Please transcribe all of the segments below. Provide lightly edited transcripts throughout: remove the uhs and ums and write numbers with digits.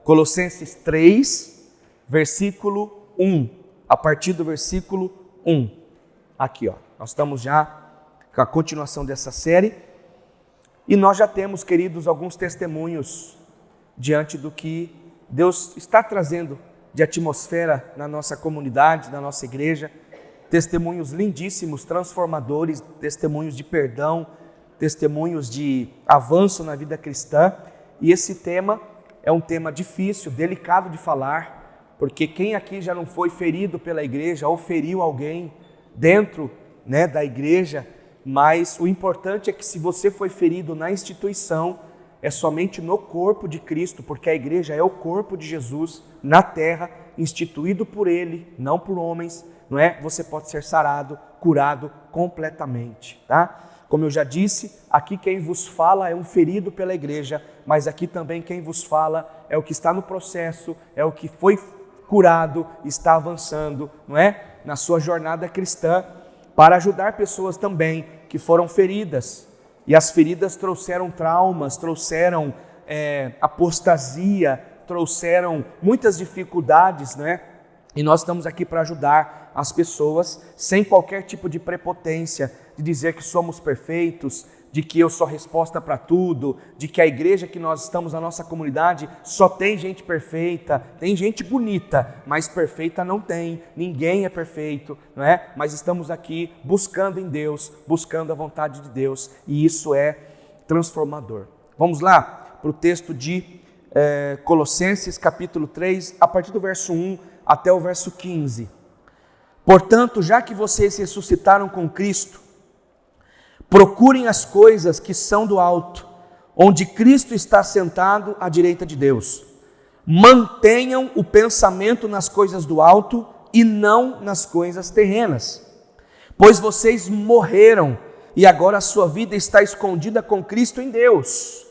Colossenses 3, versículo 1, a partir do versículo 1. Aqui, ó, nós estamos já com a continuação dessa série e nós já temos, queridos, alguns testemunhos diante do que Deus está trazendo de atmosfera na nossa comunidade, na nossa igreja. Testemunhos lindíssimos, transformadores, testemunhos de perdão, testemunhos de avanço na vida cristã. E esse tema é um tema difícil, delicado de falar, porque quem aqui já não foi ferido pela igreja ou feriu alguém dentro, da igreja, mas o importante é que se você foi ferido na instituição, é somente no corpo de Cristo, porque a igreja é o corpo de Jesus na terra, instituído por Ele, não por homens, não é? Você pode ser sarado, curado completamente, tá? Como eu já disse, aqui quem vos fala é um ferido pela igreja, mas aqui também quem vos fala é o que está no processo, é o que foi curado, está avançando, não é? Na sua jornada cristã, para ajudar pessoas também que foram feridas. E as feridas trouxeram traumas, trouxeram apostasia, trouxeram muitas dificuldades, né? E nós estamos aqui para ajudar as pessoas sem qualquer tipo de prepotência, de dizer que somos perfeitos, de que eu sou resposta para tudo, de que a igreja que nós estamos, a nossa comunidade, só tem gente perfeita, tem gente bonita, mas perfeita não tem, ninguém é perfeito, não é? Mas estamos aqui buscando em Deus, buscando a vontade de Deus, e isso é transformador. Vamos lá para o texto de Colossenses capítulo 3, a partir do verso 1 até o verso 15. Portanto, já que vocês ressuscitaram com Cristo, procurem as coisas que são do alto, onde Cristo está sentado à direita de Deus. Mantenham o pensamento nas coisas do alto e não nas coisas terrenas, pois vocês morreram e agora a sua vida está escondida com Cristo em Deus.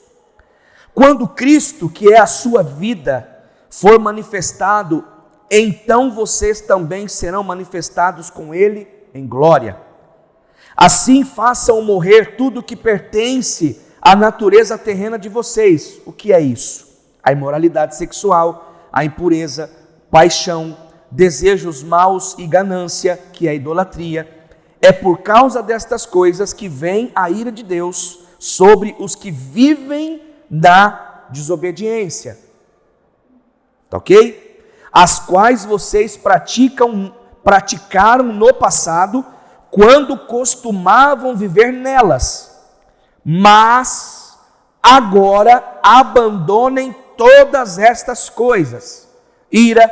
Quando Cristo, que é a sua vida, for manifestado, então vocês também serão manifestados com Ele em glória. Assim façam morrer tudo que pertence à natureza terrena de vocês. O que é isso? A imoralidade sexual, a impureza, paixão, desejos maus e ganância, que é a idolatria. É por causa destas coisas que vem a ira de Deus sobre os que vivem da desobediência. Tá ok? As quais vocês praticaram no passado, quando costumavam viver nelas. Mas agora abandonem todas estas coisas: ira,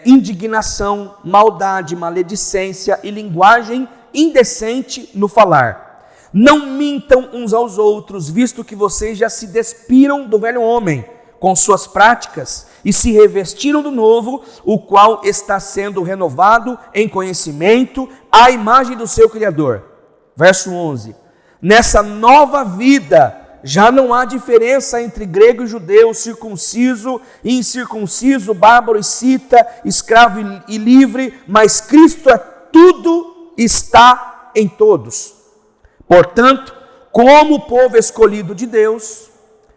indignação, maldade, maledicência e linguagem indecente no falar. Não mintam uns aos outros, visto que vocês já se despiram do velho homem com suas práticas e se revestiram do novo, o qual está sendo renovado em conhecimento à imagem do seu Criador. Verso 11. Nessa nova vida já não há diferença entre grego e judeu, circunciso e incircunciso, bárbaro e cita, escravo e livre, mas Cristo é tudo, está em todos. Portanto, como povo escolhido de Deus,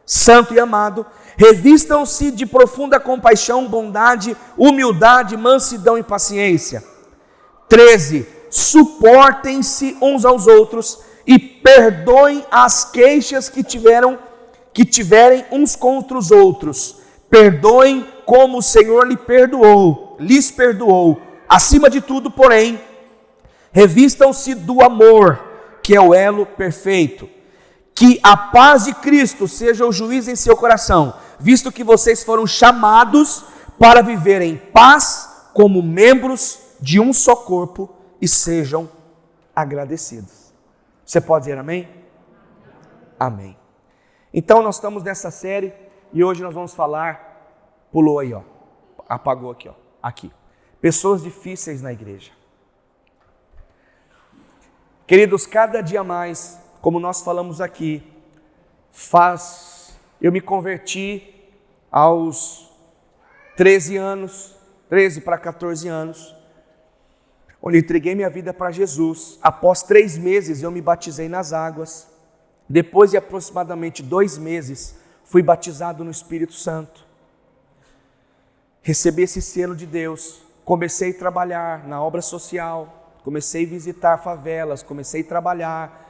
santo e amado, revistam-se de profunda compaixão, bondade, humildade, mansidão e paciência. 13. Suportem-se uns aos outros e perdoem as queixas que tiverem uns contra os outros. Perdoem como o Senhor lhes perdoou. Acima de tudo, porém, revistam-se do amor, que é o elo perfeito. Que a paz de Cristo seja o juiz em seu coração, visto que vocês foram chamados para viver em paz como membros de um só corpo e sejam agradecidos. Você pode dizer amém? Amém. Então nós estamos nessa série e hoje nós vamos falar, pulou aí, ó, apagou aqui, ó, aqui. Pessoas difíceis na igreja. Queridos, cada dia mais, como nós falamos aqui, eu me converti aos 13 para 14 anos, onde entreguei minha vida para Jesus. Após 3 meses eu me batizei nas águas. Depois de aproximadamente 2 meses, fui batizado no Espírito Santo, recebi esse selo de Deus, comecei a trabalhar na obra social, comecei a visitar favelas, comecei a trabalhar,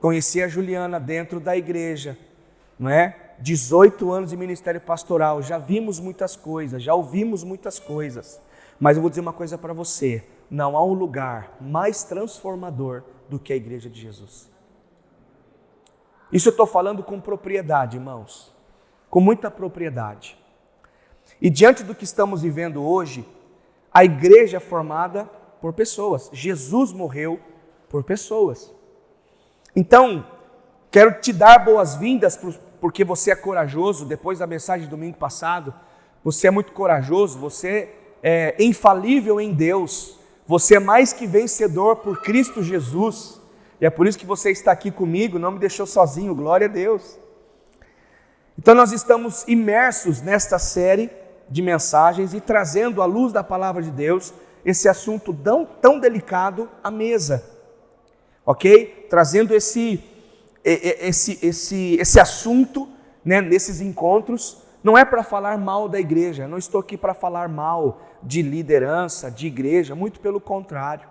conheci a Juliana dentro da igreja, não é? 18 anos de ministério pastoral, já vimos muitas coisas, já ouvimos muitas coisas, mas eu vou dizer uma coisa para você, não há um lugar mais transformador do que a igreja de Jesus. Isso eu estou falando com propriedade, irmãos, com muita propriedade. E diante do que estamos vivendo hoje, a igreja é formada por pessoas. Jesus morreu por pessoas. Então, quero te dar boas-vindas, porque você é corajoso. Depois da mensagem do domingo passado, você é muito corajoso, você é infalível em Deus. Você é mais que vencedor por Cristo Jesus. E é por isso que você está aqui comigo, não me deixou sozinho, glória a Deus. Então nós estamos imersos nesta série de mensagens e trazendo à luz da palavra de Deus esse assunto tão delicado à mesa, ok? Trazendo esse assunto, né, nesses encontros, não é para falar mal da igreja, não estou aqui para falar mal de liderança, de igreja, muito pelo contrário,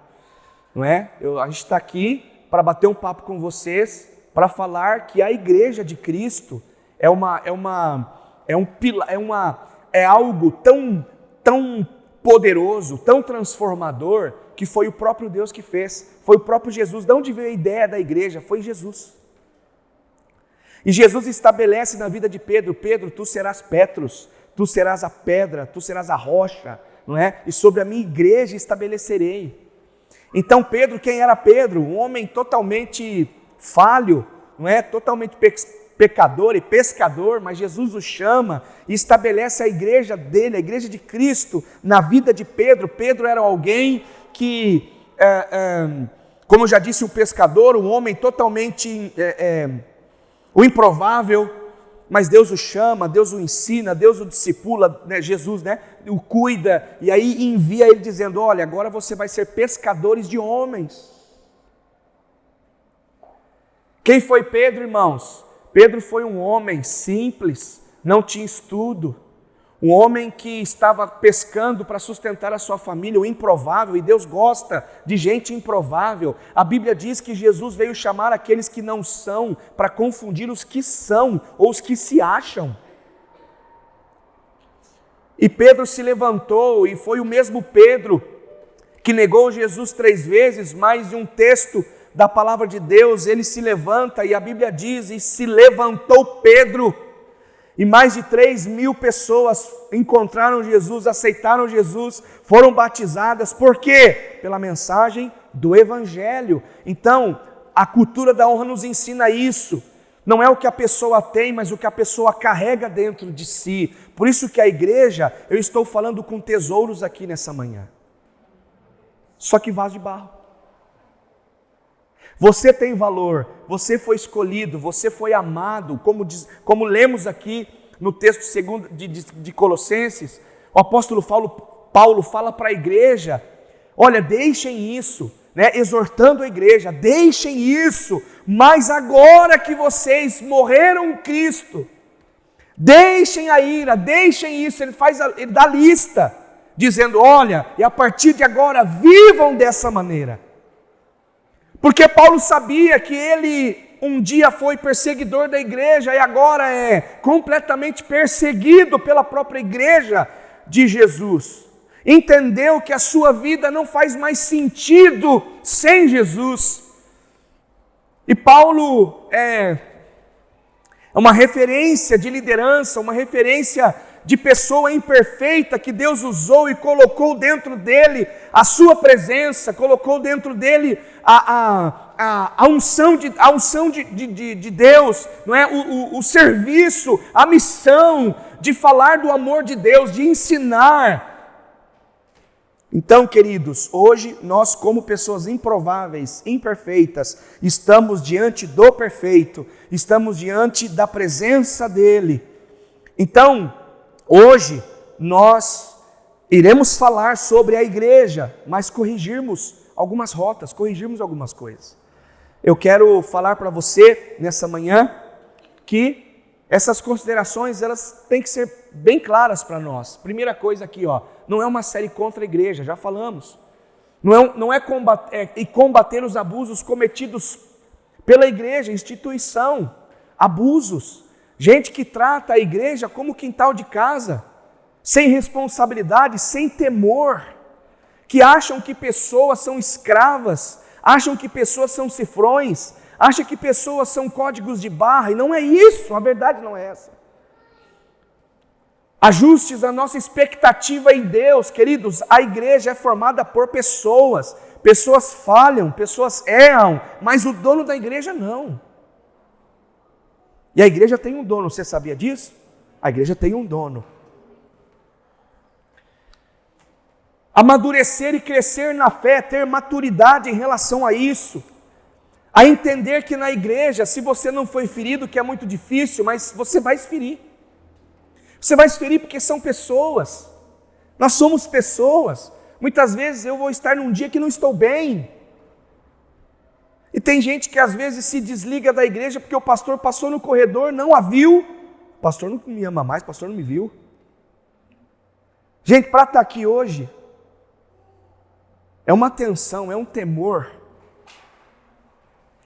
não é? A gente está aqui para bater um papo com vocês, para falar que a igreja de Cristo é algo tão poderoso, tão transformador, que foi o próprio Deus que fez, foi o próprio Jesus. De onde veio a ideia da igreja? Foi Jesus. E Jesus estabelece na vida de Pedro: Pedro, tu serás Petros, tu serás a pedra, tu serás a rocha, não é? E sobre a minha igreja estabelecerei. Então Pedro, quem era Pedro? Um homem totalmente falho, não é? Totalmente pecador e pescador, mas Jesus o chama e estabelece a igreja dele, a igreja de Cristo, na vida de Pedro. Pedro era alguém que, como eu já disse, um pescador, um homem totalmente o improvável, mas Deus o chama, Deus o ensina, Deus o discipula, né? Jesus, né, o cuida, e aí envia ele dizendo: olha, agora você vai ser pescadores de homens. Quem foi Pedro, irmãos? Pedro foi um homem simples, não tinha estudo, um homem que estava pescando para sustentar a sua família, o improvável, e Deus gosta de gente improvável. A Bíblia diz que Jesus veio chamar aqueles que não são, para confundir os que são, ou os que se acham. E Pedro se levantou, e foi o mesmo Pedro que negou Jesus 3 vezes, mas em um texto da palavra de Deus, ele se levanta, e a Bíblia diz: e se levantou Pedro, e mais de 3.000 pessoas encontraram Jesus, aceitaram Jesus, foram batizadas. Por quê? Pela mensagem do Evangelho. Então, a cultura da honra nos ensina isso. Não é o que a pessoa tem, mas o que a pessoa carrega dentro de si. Por isso que a igreja, eu estou falando com tesouros aqui nessa manhã. Só que vaso de barro. Você tem valor, você foi escolhido, você foi amado, como lemos aqui no texto segundo de Colossenses. O apóstolo Paulo fala para a igreja: olha, deixem isso, né, exortando a igreja, deixem isso, mas agora que vocês morreram em Cristo, deixem a ira, deixem isso. Ele dá lista, dizendo: olha, e a partir de agora vivam dessa maneira. Porque Paulo sabia que ele um dia foi perseguidor da igreja e agora é completamente perseguido pela própria igreja de Jesus. Entendeu que a sua vida não faz mais sentido sem Jesus. E Paulo é uma referência de liderança, uma referência de pessoa imperfeita que Deus usou e colocou dentro dele a sua presença, colocou dentro dele a unção de Deus, não é? O serviço, a missão de falar do amor de Deus, de ensinar. Então, queridos, hoje nós, como pessoas improváveis, imperfeitas, estamos diante do perfeito, estamos diante da presença dele. Então, hoje nós iremos falar sobre a igreja, mas corrigirmos algumas rotas, corrigirmos algumas coisas. Eu quero falar para você nessa manhã que essas considerações, elas têm que ser bem claras para nós. Primeira coisa aqui, não é uma série contra a igreja, já falamos. Não é combater os abusos cometidos pela igreja, instituição, abusos. Gente que trata a igreja como quintal de casa, sem responsabilidade, sem temor, que acham que pessoas são escravas, acham que pessoas são cifrões, acham que pessoas são códigos de barra, e não é isso, a verdade não é essa. Ajustes a nossa expectativa em Deus, queridos, a igreja é formada por pessoas, pessoas falham, pessoas erram, mas o dono da igreja não. E a igreja tem um dono, você sabia disso? A igreja tem um dono. Amadurecer e crescer na fé, ter maturidade em relação a isso, a entender que na igreja, se você não foi ferido, que é muito difícil, mas você vai se ferir. Você vai se ferir porque são pessoas, nós somos pessoas. Muitas vezes eu vou estar num dia que não estou bem, e tem gente que às vezes se desliga da igreja porque o pastor passou no corredor, não a viu, o pastor não me ama mais, o pastor não me viu. Gente, para estar aqui hoje, é uma tensão, é um temor,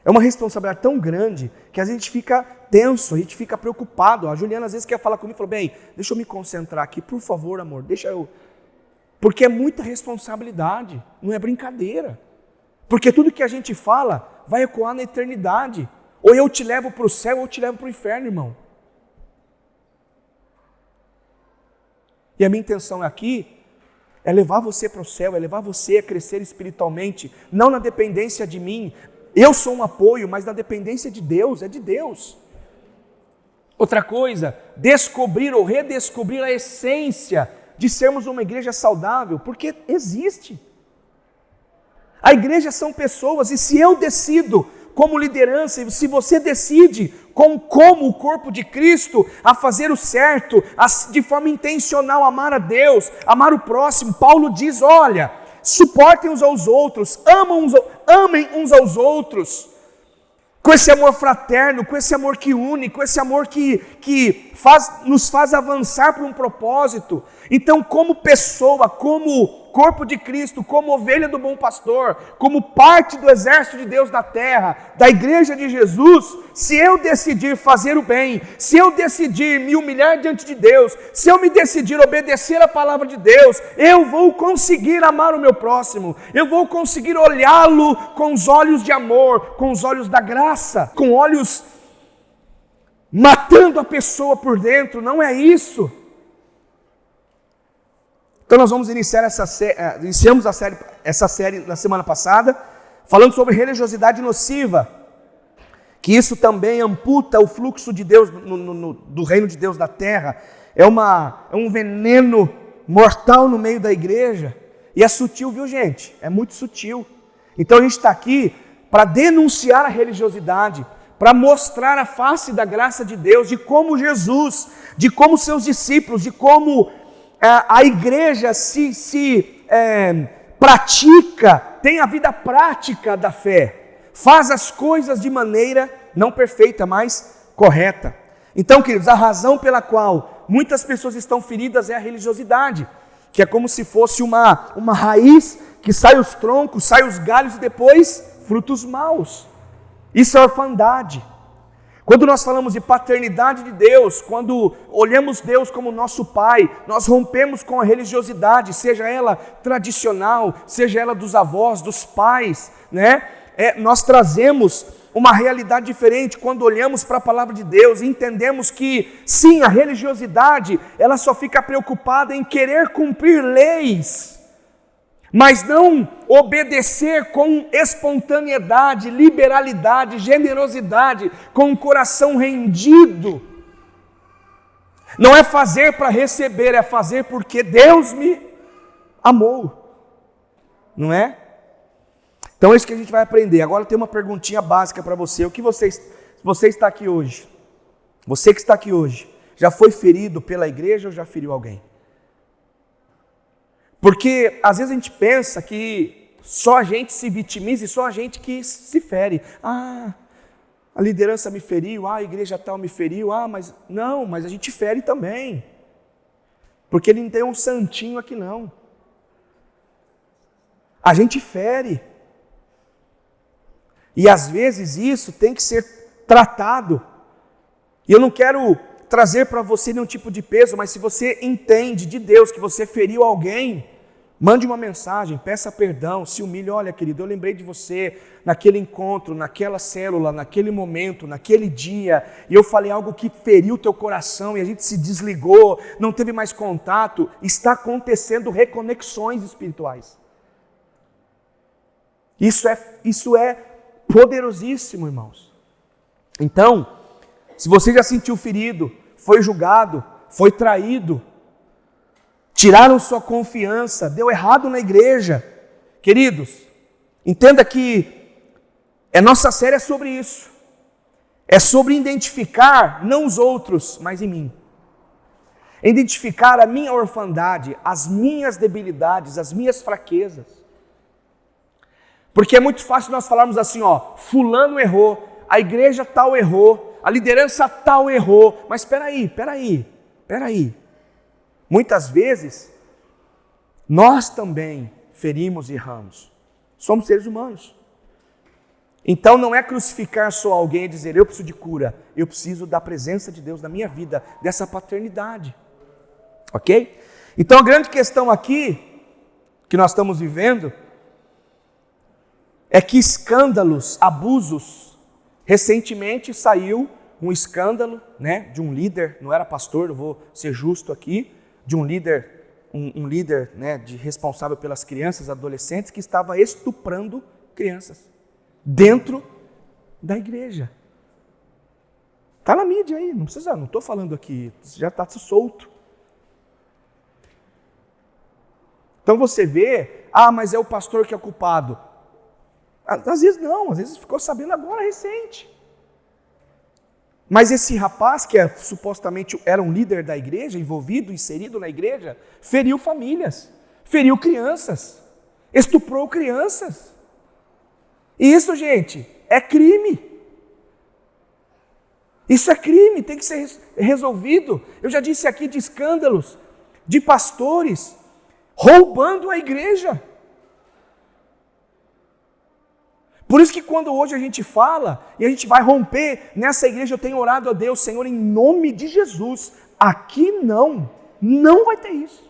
é uma responsabilidade tão grande que a gente fica tenso, a gente fica preocupado. A Juliana às vezes quer falar comigo e fala, bem, deixa eu me concentrar aqui, por favor, amor, deixa eu... Porque é muita responsabilidade, não é brincadeira. Porque tudo que a gente fala vai ecoar na eternidade. Ou eu te levo para o céu, ou eu te levo para o inferno, irmão. E a minha intenção aqui é levar você para o céu, é levar você a crescer espiritualmente, não na dependência de mim. Eu sou um apoio, mas na dependência de Deus, é de Deus. Outra coisa, descobrir ou redescobrir a essência de sermos uma igreja saudável, porque existe. A igreja são pessoas, e se eu decido como liderança, e se você decide como o corpo de Cristo a fazer o certo, de forma intencional amar a Deus, amar o próximo, Paulo diz, olha, suportem uns aos outros, amem uns aos outros, com esse amor fraterno, com esse amor que une, com esse amor que nos faz avançar para um propósito. Então, como pessoa, como corpo de Cristo, como ovelha do bom pastor, como parte do exército de Deus na terra, da igreja de Jesus, se eu decidir fazer o bem, se eu decidir me humilhar diante de Deus, se eu me decidir obedecer a palavra de Deus, eu vou conseguir amar o meu próximo, eu vou conseguir olhá-lo com os olhos de amor, com os olhos da graça, com olhos matando a pessoa por dentro. Não é isso. Então nós vamos iniciar iniciamos essa série na semana passada, falando sobre religiosidade nociva, que isso também amputa o fluxo de Deus, do reino de Deus da terra, é um veneno mortal no meio da igreja, e é sutil, viu gente? É muito sutil. Então a gente está aqui para denunciar a religiosidade, para mostrar a face da graça de Deus, de como Jesus, de como seus discípulos, de como a igreja se pratica, tem a vida prática da fé, faz as coisas de maneira não perfeita, mas correta. Então, queridos, a razão pela qual muitas pessoas estão feridas é a religiosidade, que é como se fosse uma raiz que sai os troncos, sai os galhos e depois frutos maus. Isso é orfandade. Quando nós falamos de paternidade de Deus, quando olhamos Deus como nosso Pai, nós rompemos com a religiosidade, seja ela tradicional, seja ela dos avós, dos pais, né? Nós trazemos uma realidade diferente quando olhamos para a palavra de Deus e entendemos que, sim, a religiosidade, ela só fica preocupada em querer cumprir leis, mas não obedecer com espontaneidade, liberalidade, generosidade, com o coração rendido. Não é fazer para receber, é fazer porque Deus me amou. Não é? Então é isso que a gente vai aprender. Agora tem uma perguntinha básica para você. Você está aqui hoje? Você que está aqui hoje, já foi ferido pela igreja ou já feriu alguém? Porque às vezes a gente pensa que só a gente se vitimiza e só a gente que se fere. A liderança me feriu, a igreja tal me feriu, mas não, mas a gente fere também. Porque ele não tem um santinho aqui não. A gente fere. E às vezes isso tem que ser tratado. E eu não quero trazer para você nenhum tipo de peso, mas se você entende de Deus que você feriu alguém, mande uma mensagem, peça perdão, se humilhe. Olha, querido, eu lembrei de você naquele encontro, naquela célula, naquele momento, naquele dia, e eu falei algo que feriu teu coração, e a gente se desligou, não teve mais contato. Está acontecendo reconexões espirituais. Isso é poderosíssimo, irmãos. Então, se você já sentiu ferido, foi julgado, foi traído, tiraram sua confiança, deu errado na igreja, queridos, entenda que nossa série é sobre isso. É sobre identificar não os outros, mas em mim. Identificar a minha orfandade, as minhas debilidades, as minhas fraquezas. Porque é muito fácil nós falarmos assim, fulano errou, a igreja tal errou, a liderança tal errou, mas espera aí. Muitas vezes, nós também ferimos e erramos. Somos seres humanos. Então não é crucificar só alguém e dizer, eu preciso de cura, eu preciso da presença de Deus na minha vida, dessa paternidade. Ok? Então a grande questão aqui, que nós estamos vivendo, é que escândalos, abusos, recentemente saiu um escândalo, de um líder, não era pastor, eu vou ser justo aqui, de um líder, de responsável pelas crianças, adolescentes, que estava estuprando crianças dentro da igreja. Está na mídia aí, não estou falando aqui, já está solto. Então você vê, mas é o pastor que é culpado. Às vezes não, às vezes ficou sabendo agora recente. Mas esse rapaz, que supostamente era um líder da igreja, envolvido, inserido na igreja, feriu famílias, feriu crianças, estuprou crianças. E isso, gente, é crime. Isso é crime, tem que ser resolvido. Eu já disse aqui de escândalos, de pastores roubando a igreja. Por isso que quando hoje a gente fala, e a gente vai romper, nessa igreja eu tenho orado a Deus, Senhor, em nome de Jesus, aqui não vai ter isso.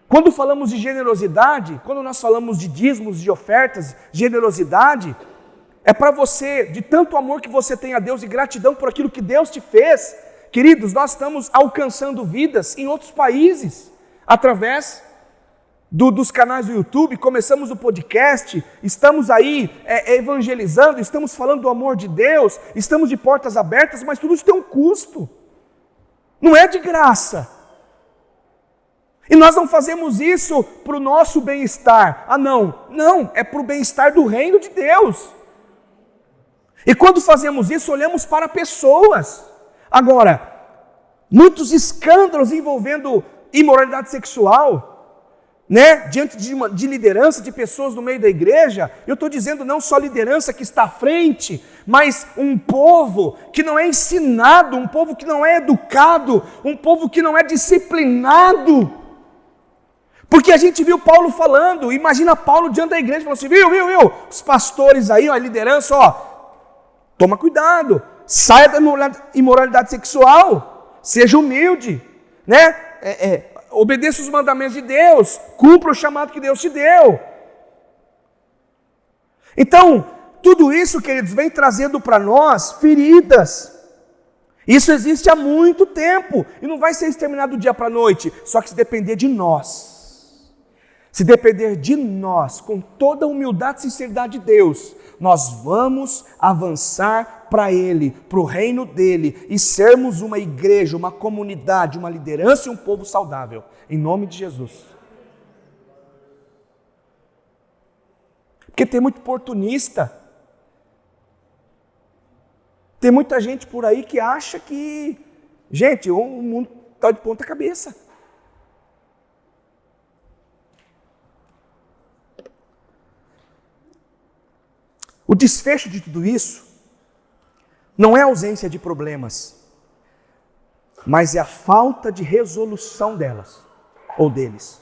Quando falamos de generosidade, quando nós falamos de dízimos, de ofertas, generosidade, é para você, de tanto amor que você tem a Deus e gratidão por aquilo que Deus te fez. Queridos, nós estamos alcançando vidas em outros países, através dos canais do YouTube, começamos o podcast, estamos aí evangelizando, estamos falando do amor de Deus, estamos de portas abertas, mas tudo isso tem um custo, não é de graça. E nós não fazemos isso para o nosso bem-estar, não, é para o bem-estar do reino de Deus. E quando fazemos isso, olhamos para pessoas. Agora, muitos escândalos envolvendo imoralidade sexual, diante de liderança, de pessoas no meio da igreja, eu estou dizendo não só liderança que está à frente, mas um povo que não é ensinado, um povo que não é educado, um povo que não é disciplinado. Porque a gente viu Paulo falando, imagina Paulo diante da igreja, falando assim, viu, os pastores aí, a liderança, toma cuidado, saia da imoralidade sexual, seja humilde, obedeça os mandamentos de Deus, cumpra o chamado que Deus te deu. Então, tudo isso, queridos, vem trazendo para nós feridas. Isso existe há muito tempo e não vai ser exterminado do dia para a noite, só que se depender de nós, com toda a humildade e sinceridade de Deus, nós vamos avançar para Ele, para o reino dEle, e sermos uma igreja, uma comunidade, uma liderança e um povo saudável, em nome de Jesus. Porque tem muito oportunista, tem muita gente por aí que acha que, gente, o mundo está de ponta cabeça. O desfecho de tudo isso não é a ausência de problemas, mas é a falta de resolução delas ou deles.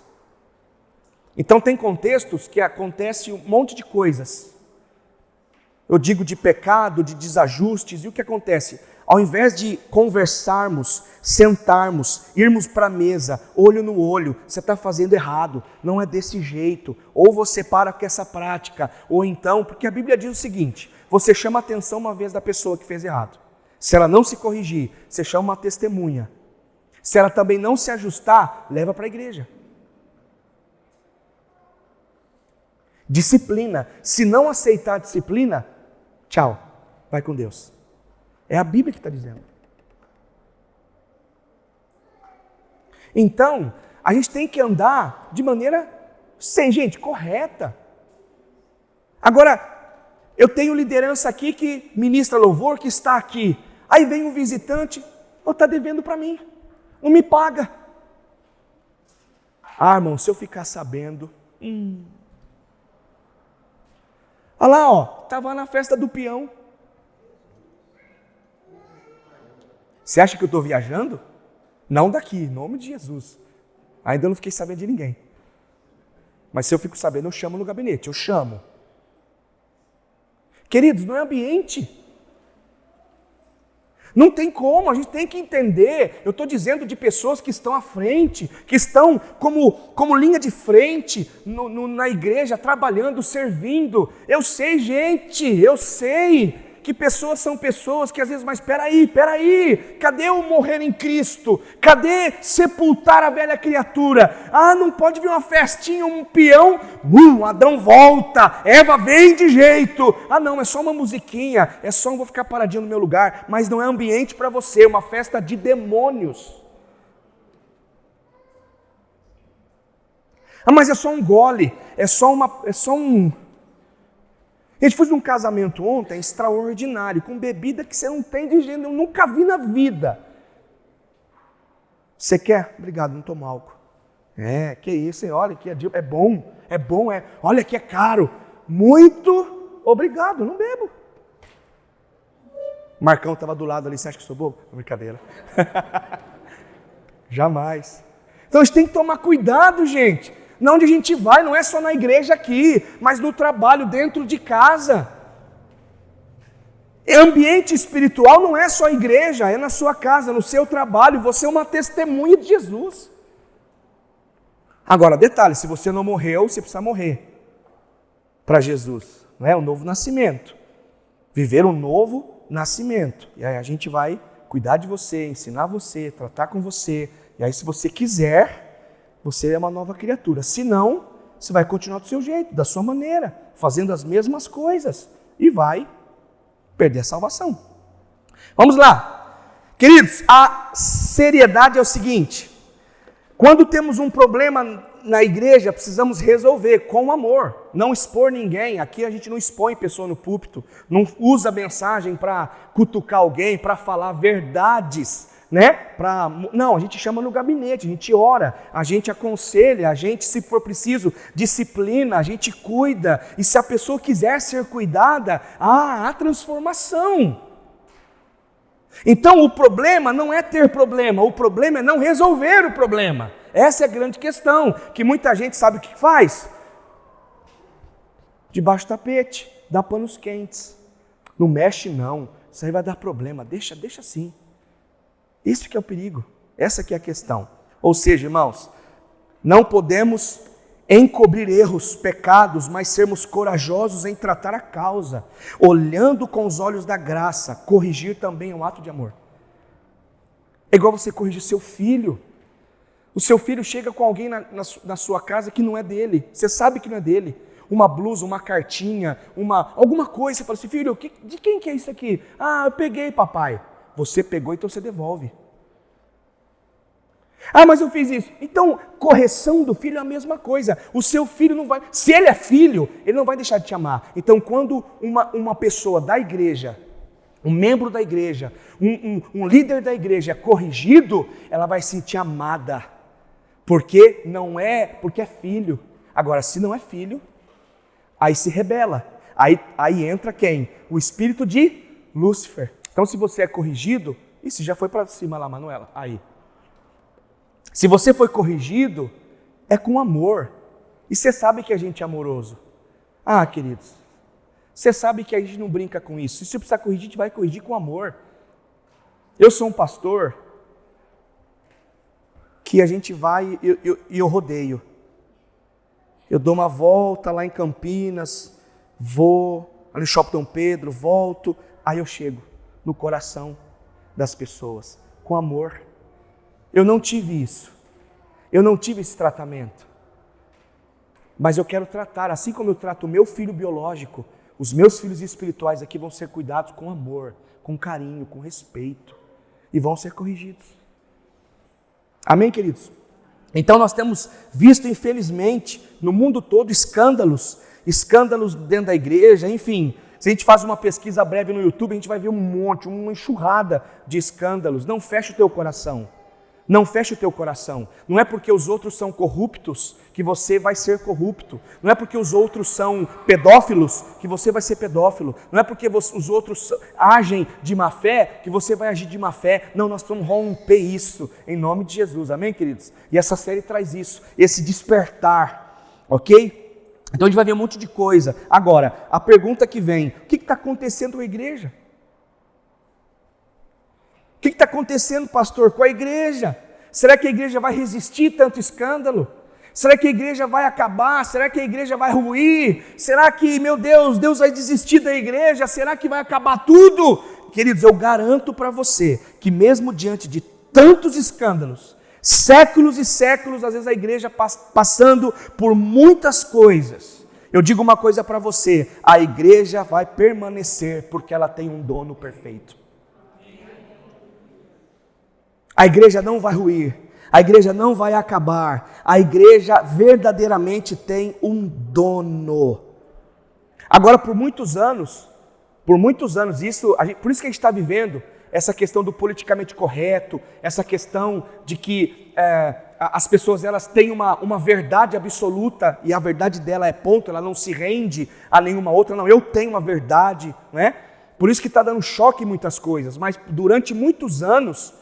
Então tem contextos que acontece um monte de coisas. Eu digo de pecado, de desajustes, e o que acontece? Ao invés de conversarmos, sentarmos, irmos para a mesa, olho no olho, você está fazendo errado, não é desse jeito, ou você para com essa prática, ou então, porque a Bíblia diz o seguinte, você chama a atenção uma vez da pessoa que fez errado. Se ela não se corrigir, você chama uma testemunha. Se ela também não se ajustar, leva para a igreja. Disciplina. Se não aceitar a disciplina, tchau, vai com Deus. É a Bíblia que está dizendo. Então, a gente tem que andar de maneira, correta. Agora, eu tenho liderança aqui que ministra louvor, que está aqui. Aí vem um visitante, está devendo para mim, não me paga. Ah, irmão, se eu ficar sabendo... Olha lá, estava na festa do peão. Você acha que eu estou viajando? Não daqui, em nome de Jesus. Ainda não fiquei sabendo de ninguém. Mas se eu fico sabendo, eu chamo no gabinete, eu chamo. Queridos, não é ambiente. Não tem como, a gente tem que entender. Eu estou dizendo de pessoas que estão à frente, que estão como linha de frente na igreja, trabalhando, servindo. Eu sei, gente, eu sei que pessoas são pessoas que às vezes, mas peraí, cadê o morrer em Cristo? Cadê sepultar a velha criatura? Ah, não pode vir uma festinha, um peão, Adão volta, Eva vem de jeito. Ah não, é só uma musiquinha, é só vou ficar paradinho no meu lugar, mas não é ambiente para você, é uma festa de demônios. Ah, mas é só um gole, é só um... A gente foi num casamento ontem extraordinário, com bebida que você não tem de jeito, eu nunca vi na vida. Você quer? Obrigado, não tomo álcool. Que isso, hein? Olha aqui, é bom, olha que é caro. Muito obrigado, não bebo. Marcão estava do lado ali, você acha que eu sou bobo? Brincadeira. Jamais. Então a gente tem que tomar cuidado, gente. Não, onde a gente vai, não é só na igreja aqui, mas no trabalho, dentro de casa. Ambiente espiritual não é só a igreja, é na sua casa, no seu trabalho, você é uma testemunha de Jesus. Agora, detalhe, se você não morreu, você precisa morrer para Jesus, não é? O novo nascimento, viver um novo nascimento, e aí a gente vai cuidar de você, ensinar você, tratar com você, e aí se você quiser... Você é uma nova criatura. Se não, você vai continuar do seu jeito, da sua maneira, fazendo as mesmas coisas e vai perder a salvação. Vamos lá. Queridos, a seriedade é o seguinte. Quando temos um problema na igreja, precisamos resolver com amor. Não expor ninguém. Aqui a gente não expõe pessoa no púlpito. Não usa a mensagem para cutucar alguém, para falar verdades. Não, a gente chama no gabinete, a gente ora, a gente aconselha, a gente, se for preciso, disciplina, a gente cuida, e se a pessoa quiser ser cuidada, há transformação. Então o problema não é ter problema, o problema é não resolver o problema. Essa é a grande questão, que muita gente sabe o que faz? Debaixo do tapete, dá panos quentes. Não mexe não, isso aí vai dar problema, deixa assim. Isso que é o perigo, essa que é a questão. Ou seja, irmãos, não podemos encobrir erros, pecados, mas sermos corajosos em tratar a causa, olhando com os olhos da graça. Corrigir também é um ato de amor. É igual você corrigir seu filho. O seu filho chega com alguém na sua casa que não é dele, você sabe que não é dele. Uma blusa, uma cartinha, alguma coisa, você fala assim, filho, de quem que é isso aqui? Ah, eu peguei, papai. Você pegou, então você devolve. Ah, mas eu fiz isso. Então, correção do filho é a mesma coisa. O seu filho não vai... Se ele é filho, ele não vai deixar de te amar. Então, quando uma pessoa da igreja, um membro da igreja, um líder da igreja é corrigido, ela vai se sentir amada. Porque é filho. Agora, se não é filho, aí se rebela. Aí entra quem? O espírito de Lúcifer. Então, se você é corrigido, isso já foi para cima lá, Manuela, aí. Se você foi corrigido, é com amor. E você sabe que a gente é amoroso. Ah, queridos, você sabe que a gente não brinca com isso. Se precisar corrigir, a gente vai corrigir com amor. Eu sou um pastor que a gente vai e eu rodeio. Eu dou uma volta lá em Campinas, vou ali no Shopping Dom Pedro, volto, aí eu chego no coração das pessoas, com amor. Eu não tive isso. Eu não tive esse tratamento. Mas eu quero tratar, assim como eu trato o meu filho biológico, os meus filhos espirituais aqui vão ser cuidados com amor, com carinho, com respeito. E vão ser corrigidos. Amém, queridos? Então nós temos visto, infelizmente, no mundo todo escândalos dentro da igreja, enfim. Se a gente faz uma pesquisa breve no YouTube, a gente vai ver um monte, uma enxurrada de escândalos. Não feche o teu coração. Não feche o teu coração. Não é porque os outros são corruptos que você vai ser corrupto. Não é porque os outros são pedófilos que você vai ser pedófilo. Não é porque os outros agem de má fé que você vai agir de má fé. Não, nós vamos romper isso em nome de Jesus. Amém, queridos? E essa série traz isso, esse despertar, ok? Então a gente vai ver um monte de coisa. Agora, a pergunta que vem, o que está acontecendo com a igreja? O que está acontecendo, pastor, com a igreja? Será que a igreja vai resistir tanto escândalo? Será que a igreja vai acabar? Será que a igreja vai ruir? Será que, meu Deus, Deus vai desistir da igreja? Será que vai acabar tudo? Queridos, eu garanto para você que mesmo diante de tantos escândalos, séculos e séculos, às vezes a igreja passando por muitas coisas, eu digo uma coisa para você, a igreja vai permanecer porque ela tem um dono perfeito. A igreja não vai ruir, a igreja não vai acabar, a igreja verdadeiramente tem um dono. Agora, por muitos anos, por isso que a gente está vivendo essa questão do politicamente correto, essa questão de que as pessoas elas têm uma verdade absoluta e a verdade dela é ponto, ela não se rende a nenhuma outra, não, eu tenho uma verdade, não é? Por isso que está dando choque em muitas coisas, mas durante muitos anos,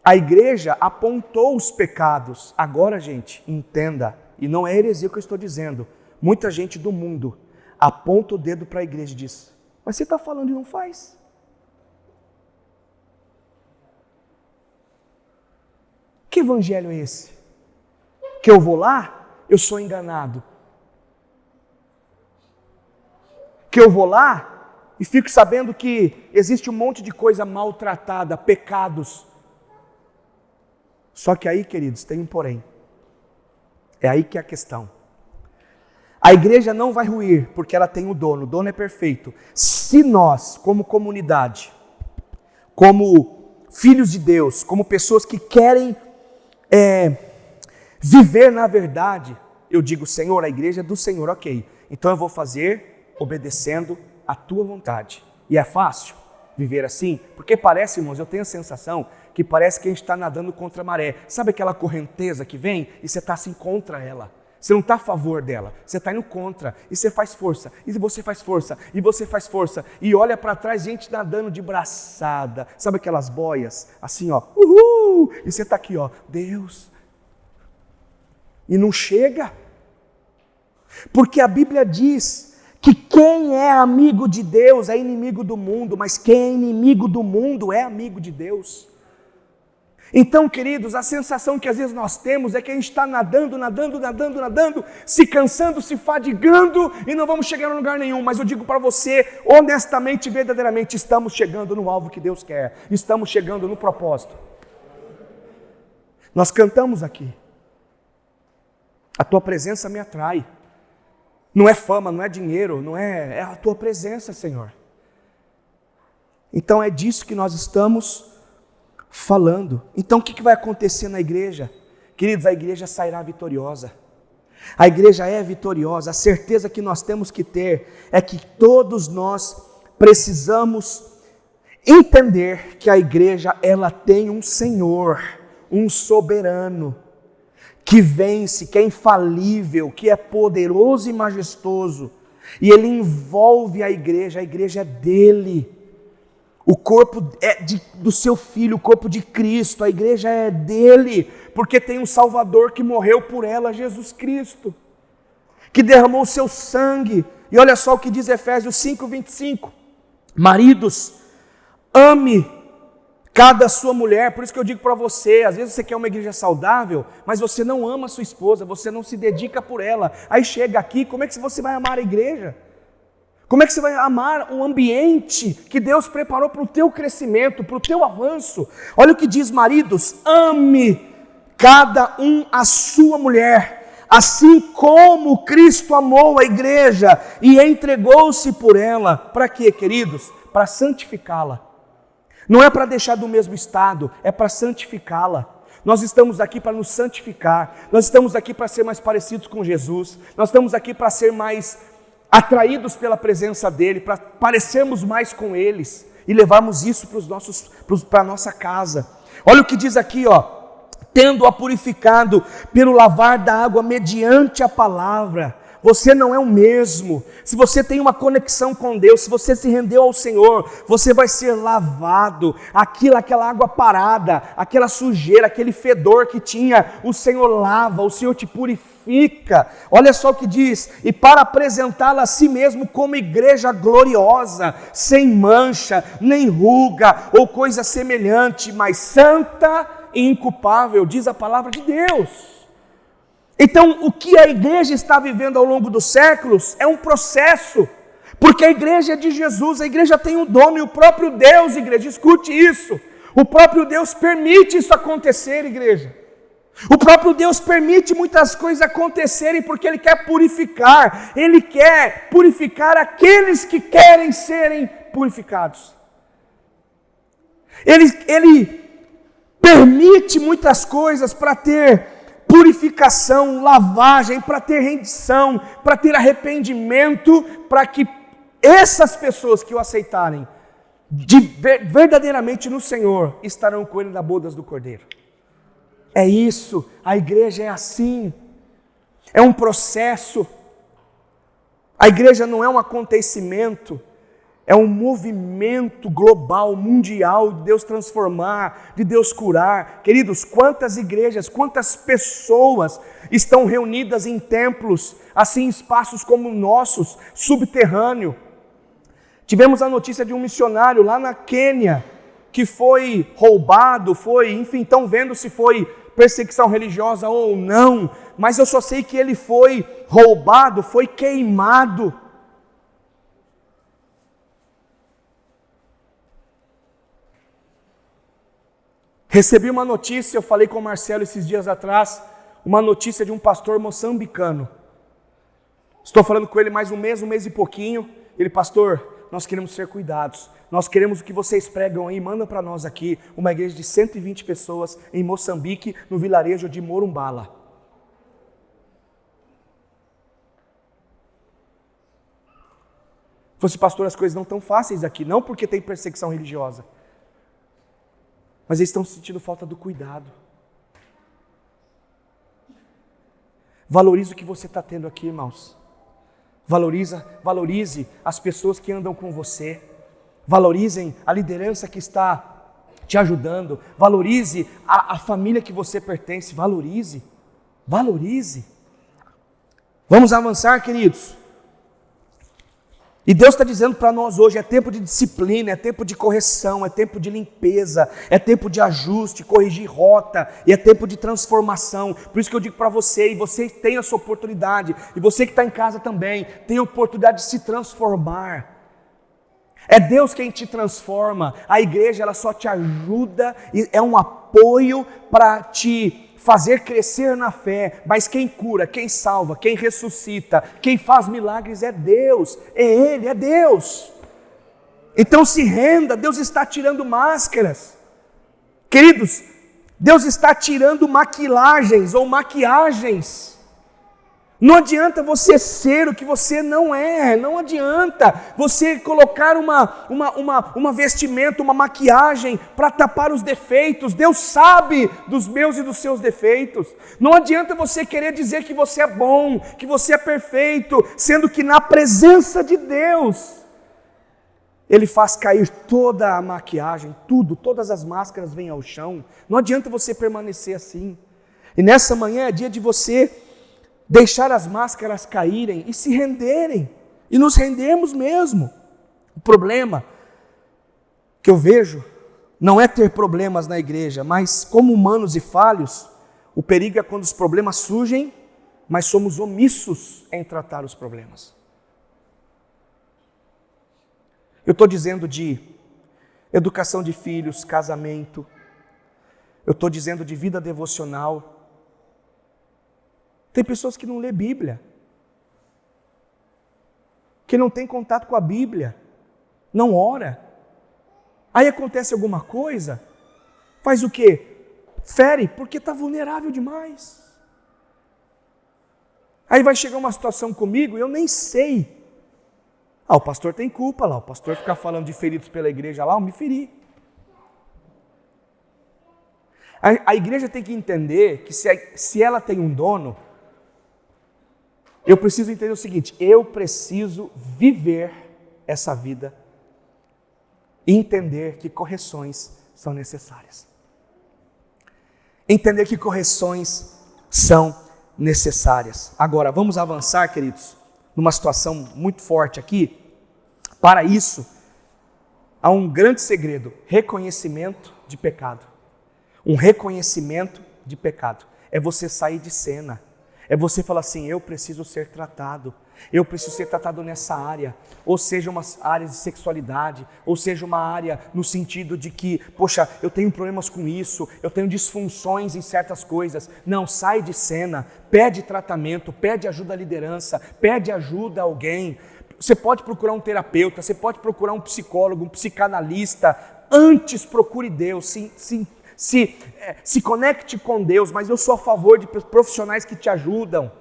a igreja apontou os pecados. Agora, gente, entenda, e não é heresia o que eu estou dizendo, muita gente do mundo aponta o dedo para a igreja e diz, mas você está falando e não faz. Que evangelho é esse? Que eu vou lá, eu sou enganado. Que eu vou lá e fico sabendo que existe um monte de coisa maltratada, pecados. Só que aí, queridos, tem um porém. É aí que é a questão. A igreja não vai ruir porque ela tem o dono é perfeito. Se nós, como comunidade, como filhos de Deus, como pessoas que querem viver na verdade, eu digo, Senhor, a igreja é do Senhor, ok. Então eu vou fazer obedecendo a tua vontade. E é fácil viver assim? Porque parece, irmãos, eu tenho a sensação que parece que a gente está nadando contra a maré. Sabe aquela correnteza que vem e você está assim contra ela? Você não está a favor dela, você está indo contra. E você faz força, e você faz força, e você faz força. E olha para trás, gente nadando de braçada. Sabe aquelas boias? Assim, ó, uhul! E você está aqui, ó, Deus. E não chega. Porque a Bíblia diz que quem é amigo de Deus é inimigo do mundo, mas quem é inimigo do mundo é amigo de Deus. Então, queridos, a sensação que às vezes nós temos é que a gente está nadando, se cansando, se fadigando e não vamos chegar a lugar nenhum. Mas eu digo para você, honestamente e verdadeiramente, estamos chegando no alvo que Deus quer. Estamos chegando no propósito. Nós cantamos aqui. A tua presença me atrai. Não é fama, não é dinheiro, não é a tua presença, Senhor. Então é disso que nós estamos falando. Então o que vai acontecer na igreja? Queridos, a igreja sairá vitoriosa. A igreja é vitoriosa. A certeza que nós temos que ter é que todos nós precisamos entender que a igreja ela tem um Senhor, um soberano, que vence, que é infalível, que é poderoso e majestoso. E Ele envolve a igreja é dele. O corpo é do seu Filho, o corpo de Cristo, a igreja é dele, porque tem um Salvador que morreu por ela, Jesus Cristo, que derramou o seu sangue. E olha só o que diz Efésios 5:25, maridos, ame cada sua mulher. Por isso que eu digo para você, às vezes você quer uma igreja saudável, mas você não ama a sua esposa, você não se dedica por ela, aí chega aqui, como é que você vai amar a igreja? Como é que você vai amar o ambiente que Deus preparou para o teu crescimento, para o teu avanço? Olha o que diz, maridos, ame cada um a sua mulher, assim como Cristo amou a igreja e entregou-se por ela. Para quê, queridos? Para santificá-la. Não é para deixar do mesmo estado, é para santificá-la. Nós estamos aqui para nos santificar, nós estamos aqui para ser mais parecidos com Jesus, nós estamos aqui para ser mais atraídos pela presença dEle, para parecermos mais com eles e levarmos isso para a nossa casa. Olha o que diz aqui, tendo-a purificado pelo lavar da água mediante a palavra. Você não é o mesmo. Se você tem uma conexão com Deus, se você se rendeu ao Senhor, você vai ser lavado. Aquela água parada, aquela sujeira, aquele fedor que tinha, o Senhor lava, o Senhor te purifica. Olha só o que diz, e para apresentá-la a si mesmo como igreja gloriosa, sem mancha, nem ruga, ou coisa semelhante, mas santa e inculpável, diz a palavra de Deus. Então, o que a igreja está vivendo ao longo dos séculos é um processo, porque a igreja é de Jesus, a igreja tem um dono, e o próprio Deus, igreja, escute isso, o próprio Deus permite isso acontecer, igreja. O próprio Deus permite muitas coisas acontecerem, porque Ele quer purificar aqueles que querem serem purificados. Ele permite muitas coisas para ter purificação, lavagem, para ter rendição, para ter arrependimento, para que essas pessoas que o aceitarem verdadeiramente no Senhor estarão com Ele nas bodas do Cordeiro. É isso, a igreja é assim, é um processo. A igreja não é um acontecimento, é um movimento global, mundial, de Deus transformar, de Deus curar. Queridos, quantas igrejas, quantas pessoas estão reunidas em templos, assim, espaços como nossos, subterrâneo. Tivemos a notícia de um missionário lá na Quênia, que foi roubado, estão vendo se foi perseguição religiosa ou não, mas eu só sei que ele foi roubado, foi queimado. Recebi uma notícia, eu falei com o Marcelo esses dias atrás, uma notícia de um pastor moçambicano. Estou falando com ele mais um mês e pouquinho. Ele, pastor, nós queremos ser cuidados. Nós queremos o que vocês pregam aí, mandam para nós aqui, uma igreja de 120 pessoas em Moçambique, no vilarejo de Morumbala. Falei, pastor, as coisas não estão fáceis aqui, não porque tem perseguição religiosa, mas eles estão sentindo falta do cuidado. Valorize o que você está tendo aqui, irmãos. Valorize as pessoas que andam com você. Valorizem a liderança que está te ajudando. Valorize a família que você pertence. Valorize. Vamos avançar, queridos. E Deus está dizendo para nós hoje, é tempo de disciplina, é tempo de correção, é tempo de limpeza, é tempo de ajuste, corrigir rota, e é tempo de transformação. Por isso que eu digo para você, e você tem essa oportunidade, e você que está em casa também, tem a oportunidade de se transformar. É Deus quem te transforma, a igreja ela só te ajuda, é um apoio para te fazer crescer na fé, mas quem cura, quem salva, quem ressuscita, quem faz milagres é Deus, é Ele, é Deus. Então se renda, Deus está tirando máscaras. Queridos, Deus está tirando maquilagens ou maquiagens. Não adianta você ser o que você não é, não adianta você colocar uma vestimenta, uma maquiagem para tapar os defeitos. Deus sabe dos meus e dos seus defeitos. Não adianta você querer dizer que você é bom, que você é perfeito, sendo que na presença de Deus Ele faz cair toda a maquiagem, tudo, todas as máscaras vêm ao chão. Não adianta você permanecer assim. E nessa manhã é dia de você deixar as máscaras caírem e se renderem. E nos rendermos mesmo. O problema que eu vejo não é ter problemas na igreja, mas como humanos e falhos, o perigo é quando os problemas surgem, mas somos omissos em tratar os problemas. Eu estou dizendo de educação de filhos, casamento. Eu estou dizendo de vida devocional. Tem pessoas que não lê Bíblia, que não tem contato com a Bíblia, não ora. Aí acontece alguma coisa, faz o quê? Fere, porque está vulnerável demais. Aí vai chegar uma situação comigo e eu nem sei. O pastor tem culpa lá, o pastor ficar falando de feridos pela igreja lá, eu me feri. A igreja tem que entender que se ela tem um dono, eu preciso entender o seguinte: eu preciso viver essa vida e entender que correções são necessárias. Entender que correções são necessárias. Agora, vamos avançar, queridos, numa situação muito forte aqui. Para isso, há um grande segredo: reconhecimento de pecado. Um reconhecimento de pecado. É você sair de cena. É você falar assim: eu preciso ser tratado. Eu preciso ser tratado nessa área. Ou seja, uma área de sexualidade. Ou seja, uma área no sentido de que, poxa, eu tenho problemas com isso. Eu tenho disfunções em certas coisas. Não, sai de cena. Pede tratamento. Pede ajuda à liderança. Pede ajuda a alguém. Você pode procurar um terapeuta. Você pode procurar um psicólogo, um psicanalista. Antes procure Deus. Se conecte com Deus, mas eu sou a favor de profissionais que te ajudam.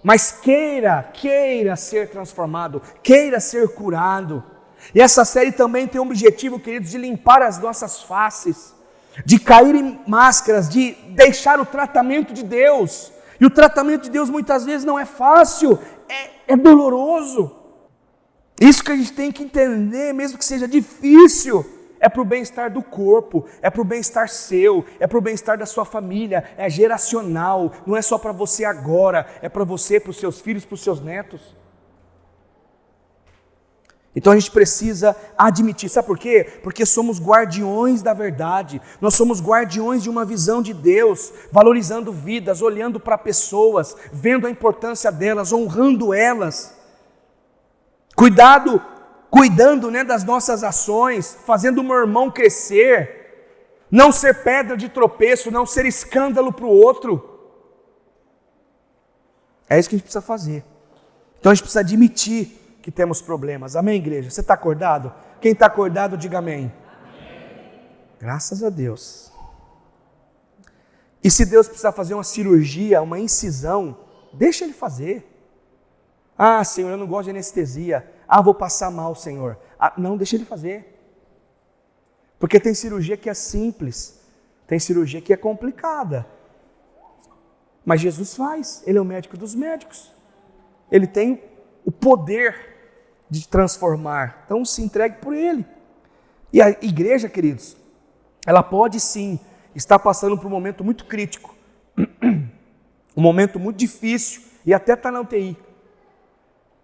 Mas queira ser transformado, queira ser curado. E essa série também tem o objetivo, queridos, de limpar as nossas faces, de cair em máscaras, de deixar o tratamento de Deus. E o tratamento de Deus muitas vezes não é fácil, é doloroso. Isso que a gente tem que entender, mesmo que seja difícil. É para o bem-estar do corpo, é para o bem-estar seu, é para o bem-estar da sua família, é geracional, não é só para você agora, é para você, para os seus filhos, para os seus netos. Então a gente precisa admitir, sabe por quê? Porque somos guardiões da verdade, nós somos guardiões de uma visão de Deus, valorizando vidas, olhando para pessoas, vendo a importância delas, honrando elas. Cuidando, das nossas ações, fazendo o meu irmão crescer, não ser pedra de tropeço, não ser escândalo para o outro. É isso que a gente precisa fazer. Então a gente precisa admitir que temos problemas. Amém, igreja? Você está acordado? Quem está acordado, diga amém. Amém. Graças a Deus. E se Deus precisar fazer uma cirurgia, uma incisão, deixa Ele fazer. Senhor, eu não gosto de anestesia. Vou passar mal, Senhor. Não, deixa Ele fazer. Porque tem cirurgia que é simples, tem cirurgia que é complicada. Mas Jesus faz, Ele é o médico dos médicos. Ele tem o poder de transformar. Então se entregue por Ele. E a igreja, queridos, ela pode sim estar passando por um momento muito crítico. Um momento muito difícil e até está na UTI.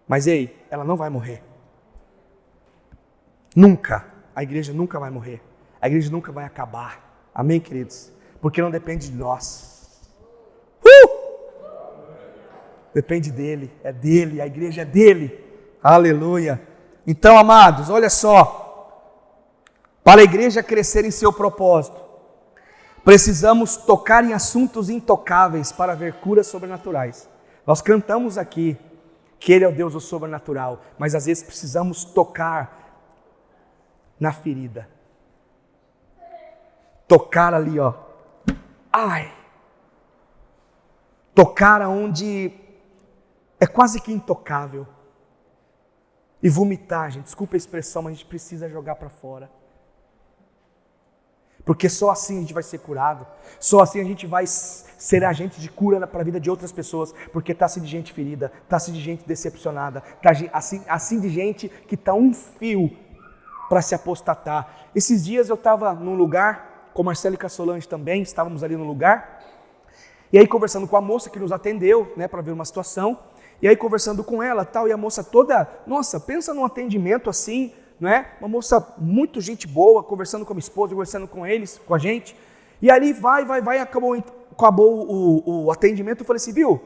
Mas ela não vai morrer. Nunca. A igreja nunca vai morrer. A igreja nunca vai acabar. Amém, queridos? Porque não depende de nós. Depende dele, é dele, a igreja é dele. Aleluia. Então, amados, olha só. Para a igreja crescer em seu propósito, precisamos tocar em assuntos intocáveis para ver curas sobrenaturais. Nós cantamos aqui que Ele é o Deus do sobrenatural, mas às vezes precisamos tocar na ferida. Tocar ali, tocar aonde é quase que intocável. E vomitar, gente, desculpa a expressão, mas a gente precisa jogar para fora. Porque só assim a gente vai ser curado, só assim a gente vai ser agente de cura para a vida de outras pessoas, porque está assim de gente ferida, está assim de gente decepcionada, está assim de gente que está um fio para se apostatar. Esses dias eu estava num lugar, com Marcelo e Cassolange também, estávamos ali no lugar, e aí conversando com a moça que nos atendeu, né, para ver uma situação, e aí conversando com ela tal, e a moça toda, nossa, pensa num atendimento assim, não é? Uma moça muito gente boa, conversando com a minha esposa, conversando com eles, com a gente, e ali acabou o atendimento. Eu falei assim, viu,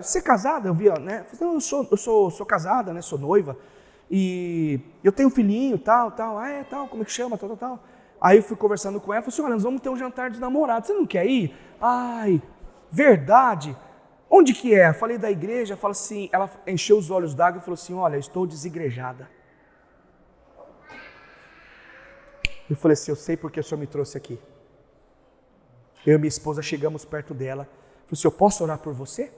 você é casada? Eu vi, né? Eu falei, não, eu sou casada, né? Sou noiva, e eu tenho um filhinho, tal, como é que chama, tal. Aí eu fui conversando com ela, falei assim, olha, nós vamos ter um jantar dos namorados, você não quer ir? Ai, verdade, onde que é? Eu falei da igreja, fala assim, ela encheu os olhos d'água e falou assim, olha, eu estou desigrejada. Eu falei assim, eu sei porque o Senhor me trouxe aqui. Eu e minha esposa chegamos perto dela. Falei assim, eu posso orar por você?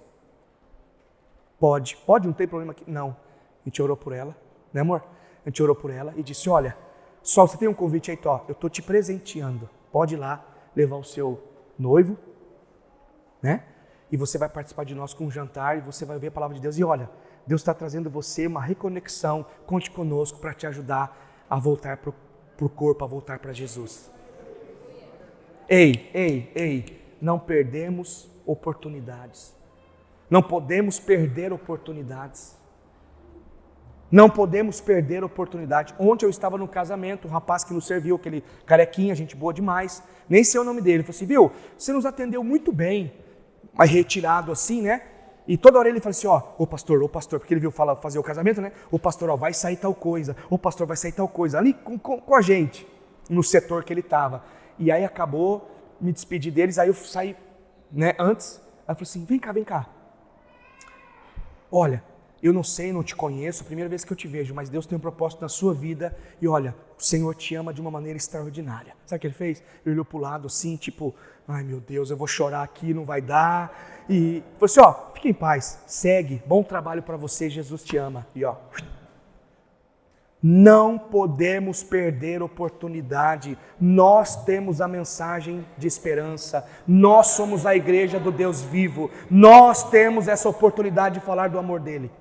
Pode, não tem problema aqui. Não, a gente orou por ela, né amor? A gente orou por ela e disse, olha, Sol, você tem um convite aí, eu estou te presenteando. Pode ir lá levar o seu noivo, né? E você vai participar de nós com um jantar e você vai ver a palavra de Deus. E olha, Deus está trazendo você uma reconexão, conte conosco para te ajudar a voltar para o corpo, a voltar para Jesus. Ei, não perdemos oportunidades. Não podemos perder oportunidades. Não podemos perder oportunidade. Ontem eu estava no casamento, um rapaz que nos serviu, aquele carequinha, gente boa demais, nem sei o nome dele. Ele falou assim, viu, você nos atendeu muito bem, mas retirado assim, né? E toda hora ele fala assim, ô pastor, porque ele viu fazer o casamento, né? Ô pastor, vai sair tal coisa, ô pastor, vai sair tal coisa, ali com a gente, no setor que ele estava. E aí acabou, me despedi deles, aí eu saí, né, antes, aí eu falei assim, vem cá. Olha, eu não sei, não te conheço, a primeira vez que eu te vejo, mas Deus tem um propósito na sua vida e olha, o Senhor te ama de uma maneira extraordinária. Sabe o que ele fez? Ele olhou para o lado assim, tipo, ai meu Deus, eu vou chorar aqui, não vai dar. E falou assim, fique em paz, segue, bom trabalho para você, Jesus te ama. E não podemos perder oportunidade, nós temos a mensagem de esperança, nós somos a igreja do Deus vivo, nós temos essa oportunidade de falar do amor dele.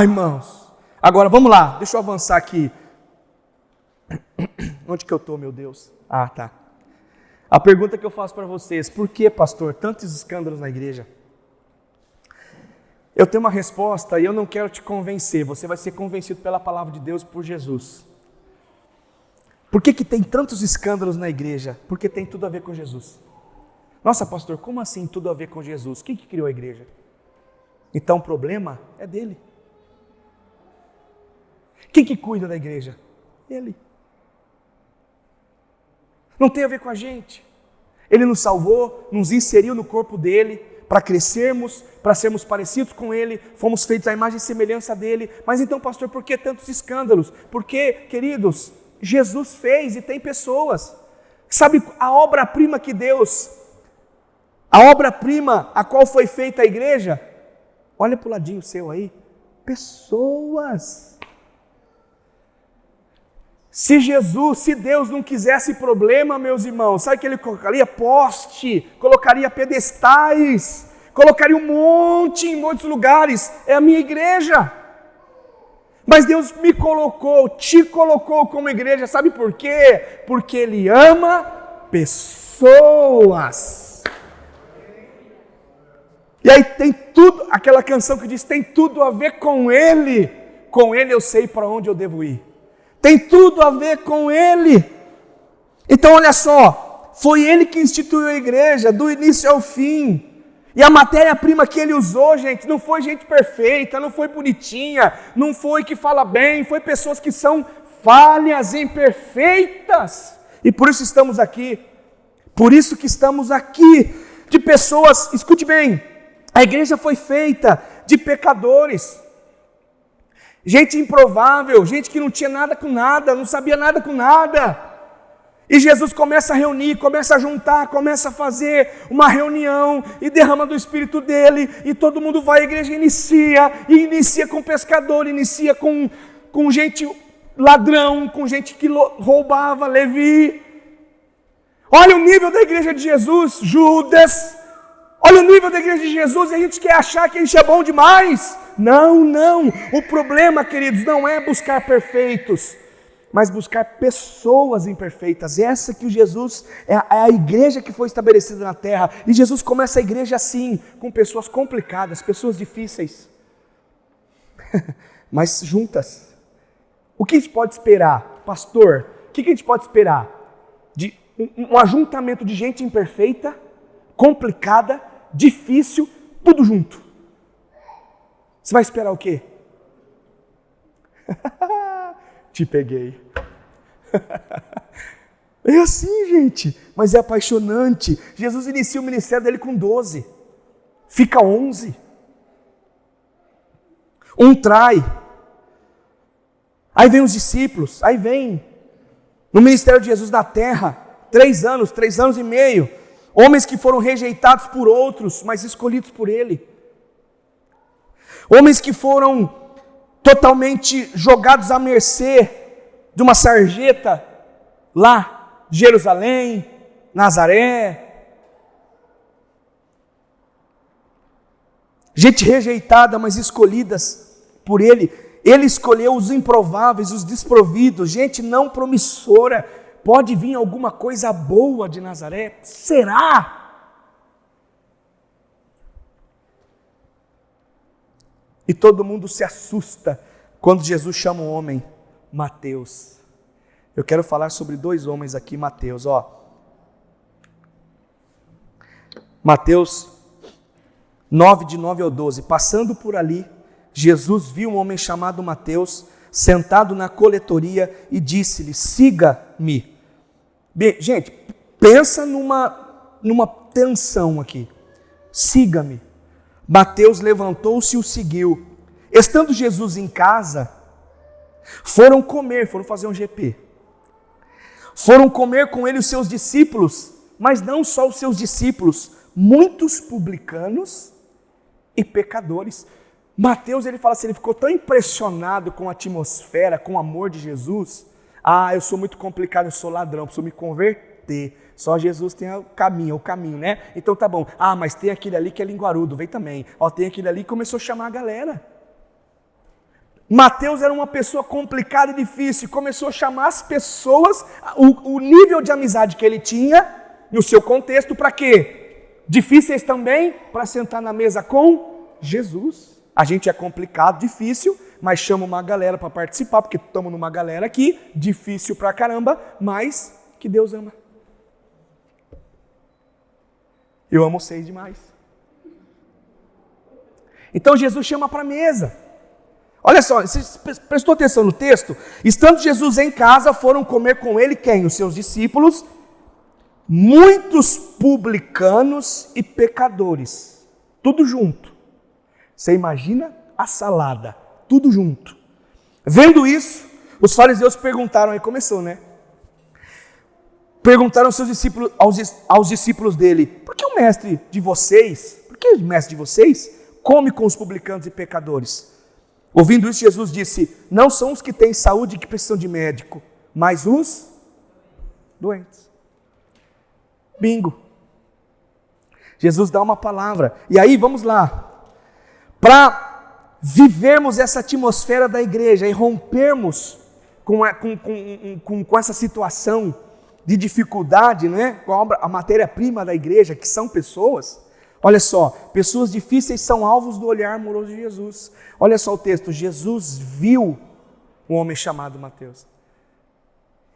Irmãos, agora vamos lá, deixa eu avançar aqui. Onde que eu estou, meu Deus? Tá. A pergunta que eu faço para vocês, por que, pastor, tantos escândalos na igreja? Eu tenho uma resposta e eu não quero te convencer, você vai ser convencido pela palavra de Deus por Jesus. Por que tem tantos escândalos na igreja? Porque tem tudo a ver com Jesus. Nossa, pastor, como assim tudo a ver com Jesus? Quem que criou a igreja? Então o problema é dele. Quem que cuida da igreja? Ele. Não tem a ver com a gente. Ele nos salvou, nos inseriu no corpo dele, para crescermos, para sermos parecidos com ele, fomos feitos à imagem e semelhança dele. Mas então, pastor, por que tantos escândalos? Porque, queridos, Jesus fez e tem pessoas. Sabe a obra-prima que Deus, a obra-prima a qual foi feita a igreja? Olha para o ladinho seu aí, pessoas. Se Deus não quisesse problema, meus irmãos, sabe o que ele colocaria? Poste, colocaria pedestais, colocaria um monte em muitos lugares, é a minha igreja. Mas Deus te colocou como igreja, sabe por quê? Porque Ele ama pessoas. E aí tem tudo, aquela canção que diz, tem tudo a ver com Ele eu sei para onde eu devo ir. Tem tudo a ver com Ele. Então olha só, foi Ele que instituiu a igreja do início ao fim. E a matéria-prima que Ele usou, gente, não foi gente perfeita, não foi bonitinha, não foi que fala bem, foi pessoas que são falhas, imperfeitas. E por isso estamos aqui. Por isso que estamos aqui, de pessoas, escute bem, a igreja foi feita de pecadores. Gente improvável, gente que não tinha nada com nada, não sabia nada com nada. E Jesus começa a reunir, começa a juntar, começa a fazer uma reunião e derrama do Espírito dele. E todo mundo vai, a igreja inicia com pescador, inicia com gente ladrão, com gente que roubava, Levi. Olha o nível da igreja de Jesus, Judas. Olha o nível da igreja de Jesus e a gente quer achar que a gente é bom demais. Não, não. O problema, queridos, não é buscar perfeitos, mas buscar pessoas imperfeitas. Essa que Jesus é a igreja que foi estabelecida na terra. E Jesus começa a igreja assim, com pessoas complicadas, pessoas difíceis, mas juntas. O que a gente pode esperar, pastor? O que a gente pode esperar? De um ajuntamento de gente imperfeita, complicada, difícil, tudo junto. Você vai esperar o quê? Te peguei. É assim, gente, mas é apaixonante. Jesus inicia o ministério dele com 12, fica 11. Um trai. Aí vem os discípulos, aí vem no ministério de Jesus na terra, 3 anos e meio, homens que foram rejeitados por outros, mas escolhidos por ele. Homens que foram totalmente jogados à mercê de uma sarjeta lá de Jerusalém, Nazaré. Gente rejeitada, mas escolhidas por ele. Ele escolheu os improváveis, os desprovidos, gente não promissora. Pode vir alguma coisa boa de Nazaré? Será? E todo mundo se assusta quando Jesus chama um homem, Mateus. Eu quero falar sobre 2 homens aqui, Mateus, Mateus 9, de 9 ao 12. Passando por ali, Jesus viu um homem chamado Mateus, sentado na coletoria e disse-lhe, siga-me. Bem, gente, pensa numa tensão aqui. Siga-me. Mateus levantou-se e o seguiu. Estando Jesus em casa, foram fazer um GP. Foram comer com ele os seus discípulos, mas não só os seus discípulos, muitos publicanos e pecadores. Mateus, ele fala assim, ele ficou tão impressionado com a atmosfera, com o amor de Jesus. Eu sou muito complicado, eu sou ladrão, preciso me converter. Só Jesus tem o caminho, né? Então tá bom. Mas tem aquele ali que é linguarudo, vem também. Tem aquele ali que começou a chamar a galera. Mateus era uma pessoa complicada e difícil, começou a chamar as pessoas, o nível de amizade que ele tinha, no seu contexto, para quê? Difíceis também, para sentar na mesa com Jesus. A gente é complicado, difícil, mas chama uma galera para participar, porque estamos numa galera aqui, difícil pra caramba, mas que Deus ama. Eu amo vocês demais. Então Jesus chama para a mesa. Olha só, você prestou atenção no texto? Estando Jesus em casa, foram comer com ele quem? Os seus discípulos, muitos publicanos e pecadores. Tudo junto. Você imagina a salada, tudo junto. Vendo isso, os fariseus perguntaram, aí começou, né? Perguntaram aos seus discípulos, aos discípulos dele, por que o mestre de vocês come com os publicanos e pecadores? Ouvindo isso, Jesus disse, não são os que têm saúde que precisam de médico, mas os doentes. Bingo. Jesus dá uma palavra. E aí, vamos lá. Para vivermos essa atmosfera da igreja e rompermos com essa situação de dificuldade, né? Com a matéria-prima da igreja, que são pessoas. Olha só, pessoas difíceis são alvos do olhar amoroso de Jesus. Olha só o texto, Jesus viu um homem chamado Mateus.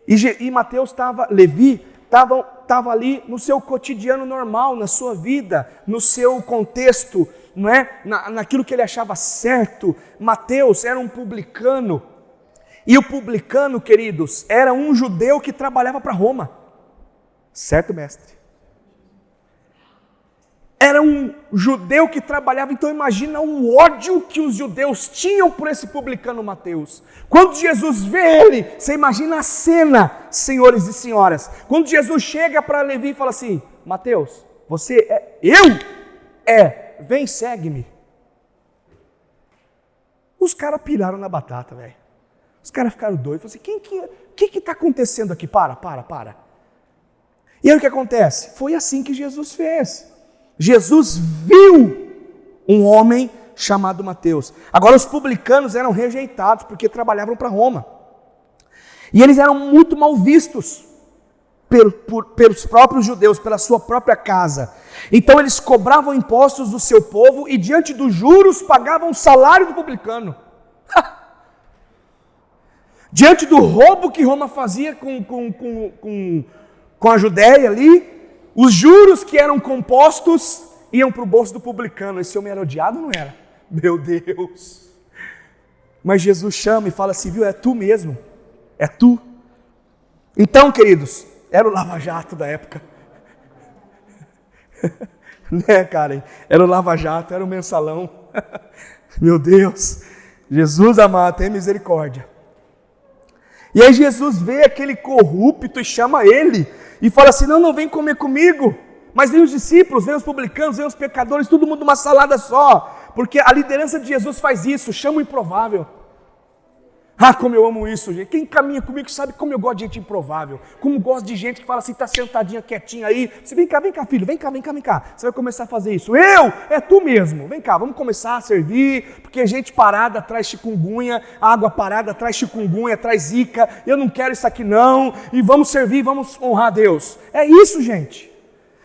E Mateus Levi estava ali no seu cotidiano normal, na sua vida, no seu contexto, não é? Naquilo que ele achava certo. Mateus era um publicano. E o publicano, queridos, era um judeu que trabalhava para Roma. Certo, mestre? Era um judeu que trabalhava, então imagina o ódio que os judeus tinham por esse publicano Mateus. Quando Jesus vê ele, você imagina a cena, senhores e senhoras. Quando Jesus chega para Levi e fala assim, Mateus, você é? Eu? Vem, segue-me. Os caras piraram na batata, velho. Os caras ficaram doidos, falaram assim, o que está acontecendo aqui? Para. E aí o que acontece? Foi assim que Jesus fez. Jesus viu um homem chamado Mateus. Agora os publicanos eram rejeitados porque trabalhavam para Roma. E eles eram muito mal vistos pelos próprios judeus, pela sua própria casa. Então eles cobravam impostos do seu povo e diante dos juros pagavam o salário do publicano. Diante do roubo que Roma fazia com a Judéia ali, os juros que eram compostos iam para o bolso do publicano. Esse homem era odiado ou não era? Meu Deus! Mas Jesus chama e fala assim, viu, é tu mesmo, é tu. Então, queridos, era o lava-jato da época. Né, Karen? Era o lava-jato, era o mensalão. Meu Deus! Jesus amado, tem misericórdia. E aí Jesus vê aquele corrupto e chama ele e fala assim, não vem comer comigo. Mas vem os discípulos, vem os publicanos, vem os pecadores, todo mundo numa salada só. Porque a liderança de Jesus faz isso, chama o improvável. Ah, como eu amo isso, gente. Quem caminha comigo sabe como eu gosto de gente improvável. Como gosto de gente que fala assim, tá sentadinha, quietinha aí. Você vem cá, filho, vem cá. Você vai começar a fazer isso. É tu mesmo. Vem cá, vamos começar a servir. Porque gente parada traz chikungunya, água parada traz chikungunya, traz zika. Eu não quero isso aqui não. E vamos servir, vamos honrar a Deus. É isso, gente.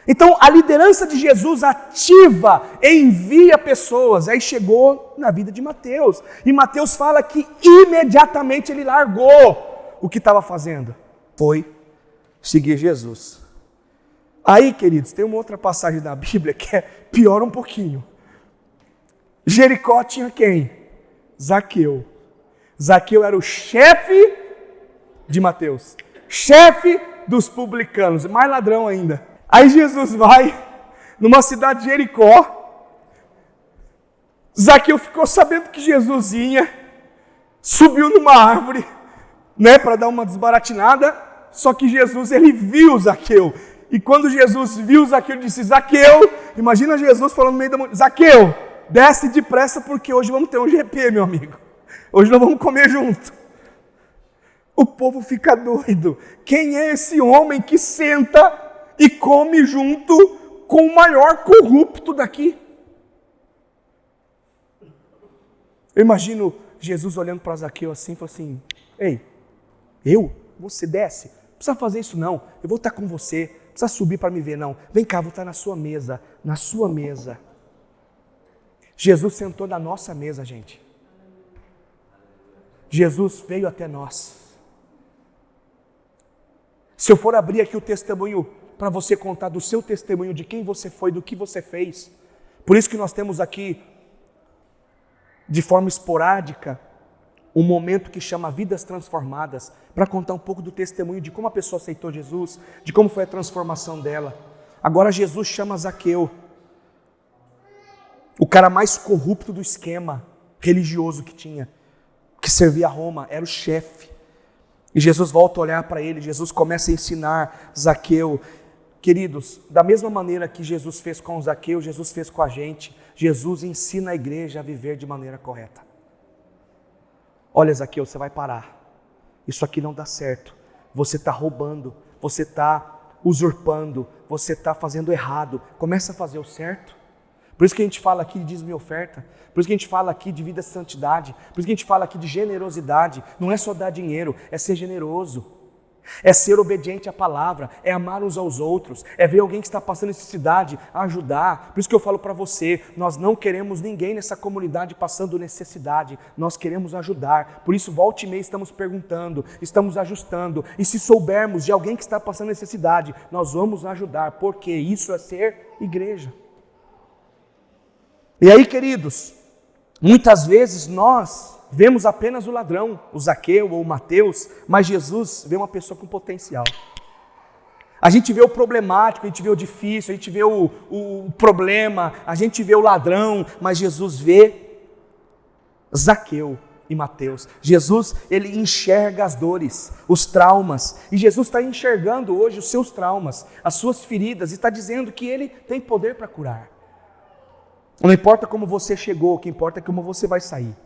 Então, a liderança de Jesus ativa e envia pessoas. Aí chegou na vida de Mateus. E Mateus fala que imediatamente ele largou o que estava fazendo. Foi seguir Jesus. Aí, queridos, tem uma outra passagem da Bíblia que é pior um pouquinho. Jericó tinha quem? Zaqueu. Zaqueu era o chefe de Mateus. Chefe dos publicanos. Mais ladrão ainda. Aí Jesus vai numa cidade de Jericó. Zaqueu ficou sabendo que Jesus ia, subiu numa árvore, né, para dar uma desbaratinada. Só que Jesus, ele viu Zaqueu. E quando Jesus viu Zaqueu, ele disse, Zaqueu, imagina Jesus falando no meio da multidão, Zaqueu, desce depressa porque hoje vamos ter um GP, meu amigo. Hoje nós vamos comer junto. O povo fica doido. Quem é esse homem que senta e come junto com o maior corrupto daqui? Eu imagino Jesus olhando para Zaqueu assim e falando assim, ei, você desce, não precisa fazer isso não, eu vou estar com você, não precisa subir para me ver não, vem cá, vou estar na sua mesa. Jesus sentou na nossa mesa, gente. Jesus veio até nós. Se eu for abrir aqui o testemunho para você contar do seu testemunho, de quem você foi, do que você fez. Por isso que nós temos aqui, de forma esporádica, um momento que chama Vidas Transformadas, para contar um pouco do testemunho de como a pessoa aceitou Jesus, de como foi a transformação dela. Agora Jesus chama Zaqueu, o cara mais corrupto do esquema religioso que tinha, que servia a Roma, era o chefe. E Jesus volta a olhar para ele, Jesus começa a ensinar Zaqueu. Queridos, da mesma maneira que Jesus fez com Zaqueu, Jesus fez com a gente. Jesus ensina a igreja a viver de maneira correta. Olha, Zaqueu, você vai parar. Isso aqui não dá certo. Você está roubando, você está usurpando, você está fazendo errado. Começa a fazer o certo. Por isso que a gente fala aqui de dízimo e oferta. Por isso que a gente fala aqui de vida e santidade. Por isso que a gente fala aqui de generosidade. Não é só dar dinheiro, é ser generoso. É ser obediente à palavra, é amar uns aos outros, é ver alguém que está passando necessidade, ajudar. Por isso que eu falo para você, nós não queremos ninguém nessa comunidade passando necessidade, nós queremos ajudar. Por isso, volta e meia estamos perguntando, estamos ajustando. E se soubermos de alguém que está passando necessidade, nós vamos ajudar, porque isso é ser igreja. E aí, queridos, muitas vezes nós vemos apenas o ladrão, o Zaqueu ou o Mateus, mas Jesus vê uma pessoa com potencial. A gente vê o problemático, a gente vê o difícil, a gente vê o problema, a gente vê o ladrão, mas Jesus vê Zaqueu e Mateus. Jesus, ele enxerga as dores, os traumas, e Jesus está enxergando hoje os seus traumas, as suas feridas, e está dizendo que ele tem poder para curar. Não importa como você chegou, o que importa é como você vai sair.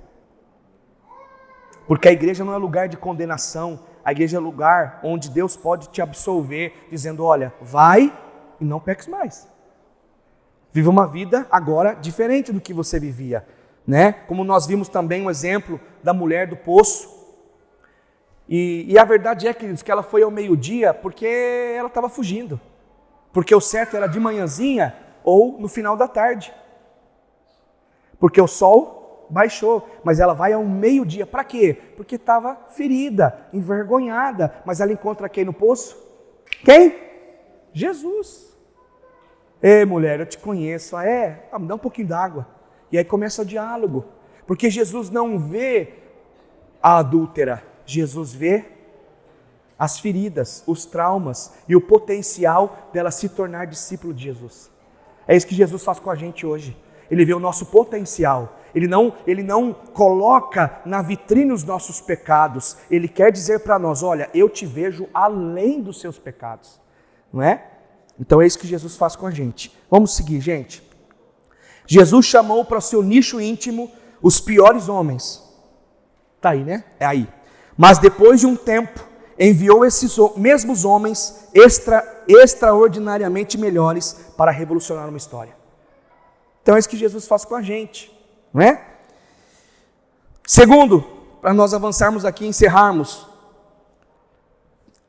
Porque a igreja não é lugar de condenação, a igreja é lugar onde Deus pode te absolver, dizendo, olha, vai e não peques mais. Viva uma vida agora diferente do que você vivia, né? Como nós vimos também um exemplo da mulher do poço. E a verdade é, queridos, que ela foi ao meio-dia porque ela estava fugindo. Porque o certo era de manhãzinha ou no final da tarde. Porque o sol baixou, mas ela vai ao meio-dia. Para quê? Porque estava ferida, envergonhada. Mas ela encontra quem no poço? Quem? Jesus. Ei, mulher, eu te conheço. Me dá um pouquinho d'água. E aí começa o diálogo. Porque Jesus não vê a adúltera. Jesus vê as feridas, os traumas e o potencial dela se tornar discípulo de Jesus. É isso que Jesus faz com a gente hoje. Ele vê o nosso potencial. Ele não coloca na vitrine os nossos pecados. Ele quer dizer para nós, olha, eu te vejo além dos seus pecados. Não é? Então é isso que Jesus faz com a gente. Vamos seguir, gente. Jesus chamou para o seu nicho íntimo os piores homens. Está aí, né? É aí. Mas depois de um tempo, enviou esses mesmos homens extraordinariamente melhores para revolucionar uma história. Então é isso que Jesus faz com a gente, não é? Segundo, para nós avançarmos aqui e encerrarmos,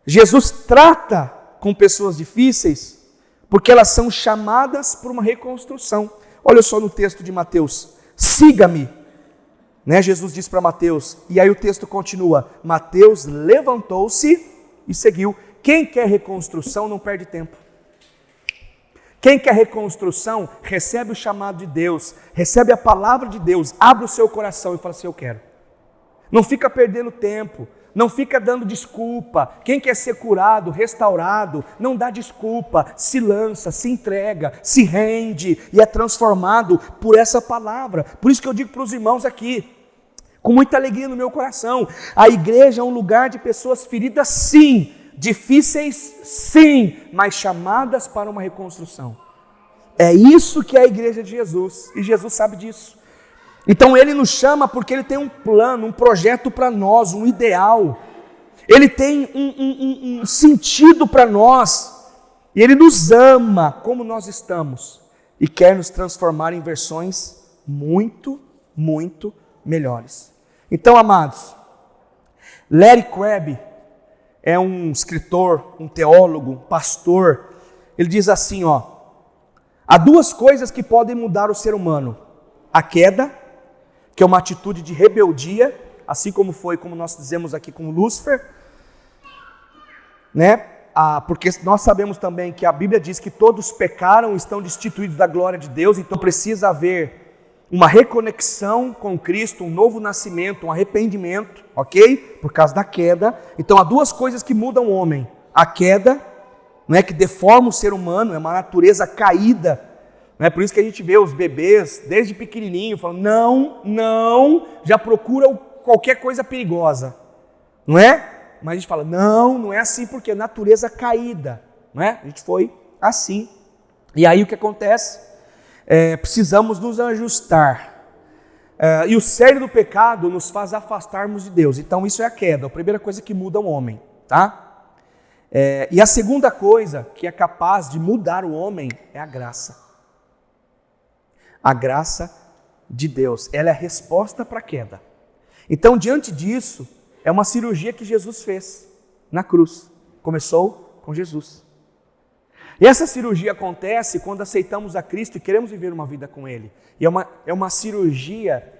Jesus trata com pessoas difíceis porque elas são chamadas por uma reconstrução. Olha só no texto de Mateus, siga-me, né? Jesus diz para Mateus, e aí o texto continua, Mateus levantou-se e seguiu. Quem quer reconstrução não perde tempo. Quem quer reconstrução recebe o chamado de Deus, recebe a palavra de Deus, abre o seu coração e fala assim, eu quero. Não fica perdendo tempo, não fica dando desculpa. Quem quer ser curado, restaurado, não dá desculpa, se lança, se entrega, se rende e é transformado por essa palavra. Por isso que eu digo para os irmãos aqui, com muita alegria no meu coração, a igreja é um lugar de pessoas feridas sim, difíceis sim, mas chamadas para uma reconstrução. É isso que é a igreja de Jesus, e Jesus sabe disso. Então ele nos chama porque ele tem um plano, um projeto para nós, um ideal. Ele tem um sentido para nós, e ele nos ama como nós estamos, e quer nos transformar em versões muito, muito melhores. Então, amados, Larry Crabb é um escritor, um teólogo, um pastor. Ele diz assim, há duas coisas que podem mudar o ser humano. A queda, que é uma atitude de rebeldia, assim como foi, como nós dizemos aqui com Lúcifer, né? Porque nós sabemos também que a Bíblia diz que todos pecaram e estão destituídos da glória de Deus, então precisa haver uma reconexão com Cristo, um novo nascimento, um arrependimento, ok? Por causa da queda. Então há duas coisas que mudam o homem. A queda, não é, que deforma o ser humano, é uma natureza caída. Não é por isso que a gente vê os bebês, desde pequenininho, falando, não, já procura qualquer coisa perigosa. Não é? Mas a gente fala, não é assim porque é natureza caída. Não é? A gente foi assim. E aí o que acontece? Precisamos nos ajustar. E o cerne do pecado nos faz afastarmos de Deus. Então isso é a queda, a primeira coisa que muda o homem, tá? E a segunda coisa que é capaz de mudar o homem é a graça. A graça de Deus, ela é a resposta para a queda. Então, diante disso, é uma cirurgia que Jesus fez na cruz. Começou com Jesus. E essa cirurgia acontece quando aceitamos a Cristo e queremos viver uma vida com Ele. E é uma cirurgia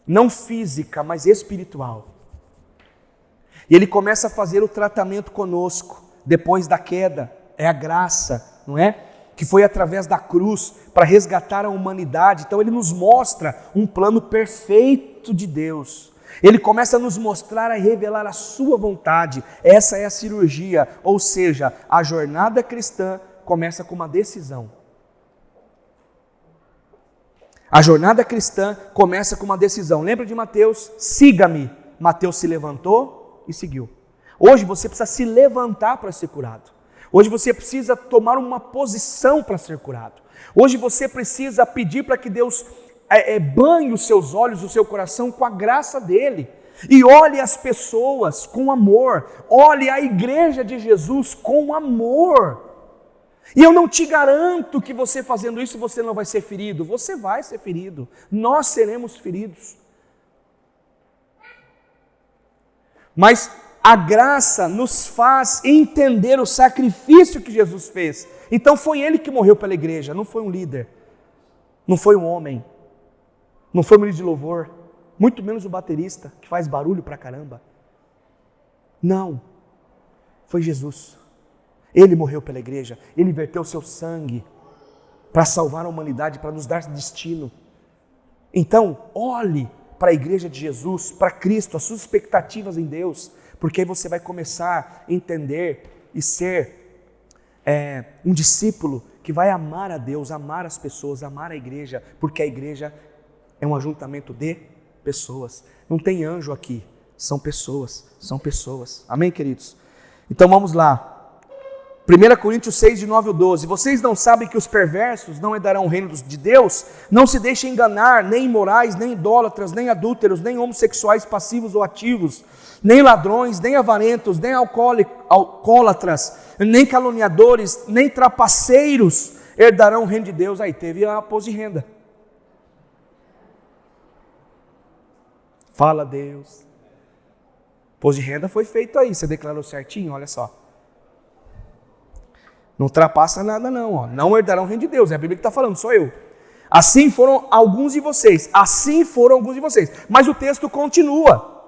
não física, mas espiritual. E Ele começa a fazer o tratamento conosco, depois da queda. É a graça, não é? Que foi através da cruz para resgatar a humanidade. Então Ele nos mostra um plano perfeito de Deus. Ele começa a nos mostrar, a revelar a sua vontade. Essa é a cirurgia, ou seja, a jornada cristã começa com uma decisão. A jornada cristã começa com uma decisão. Lembra de Mateus? Siga-me. Mateus se levantou e seguiu. Hoje você precisa se levantar para ser curado. Hoje você precisa tomar uma posição para ser curado. Hoje você precisa pedir para que Deus banhe os seus olhos, o seu coração com a graça dEle. E olhe as pessoas com amor. Olhe a igreja de Jesus com amor. E eu não te garanto que você fazendo isso você não vai ser ferido. Você vai ser ferido. Nós seremos feridos. Mas a graça nos faz entender o sacrifício que Jesus fez. Então foi Ele que morreu pela igreja, não foi um líder, não foi um homem, não foi um ministro de louvor, muito menos o baterista que faz barulho pra caramba. Não, foi Jesus. Ele morreu pela igreja, Ele verteu o seu sangue para salvar a humanidade, para nos dar destino. Então, olhe para a igreja de Jesus, para Cristo, as suas expectativas em Deus, porque aí você vai começar a entender e ser um discípulo que vai amar a Deus, amar as pessoas, amar a igreja, porque a igreja é um ajuntamento de pessoas. Não tem anjo aqui, são pessoas. Amém, queridos? Então vamos lá. 1 Coríntios 6, de 9 ao 12. Vocês não sabem que os perversos não herdarão o reino de Deus? Não se deixem enganar, nem imorais, nem idólatras, nem adúlteros, nem homossexuais passivos ou ativos, nem ladrões, nem avarentos, nem alcoólatras, nem caluniadores, nem trapaceiros herdarão o reino de Deus. Aí teve a imposto de renda. Fala Deus. Imposto de renda foi feito aí, você declarou certinho, olha só. Não ultrapassa nada não, ó. Não herdarão o reino de Deus, é a Bíblia que está falando, sou eu. Assim foram alguns de vocês, mas o texto continua.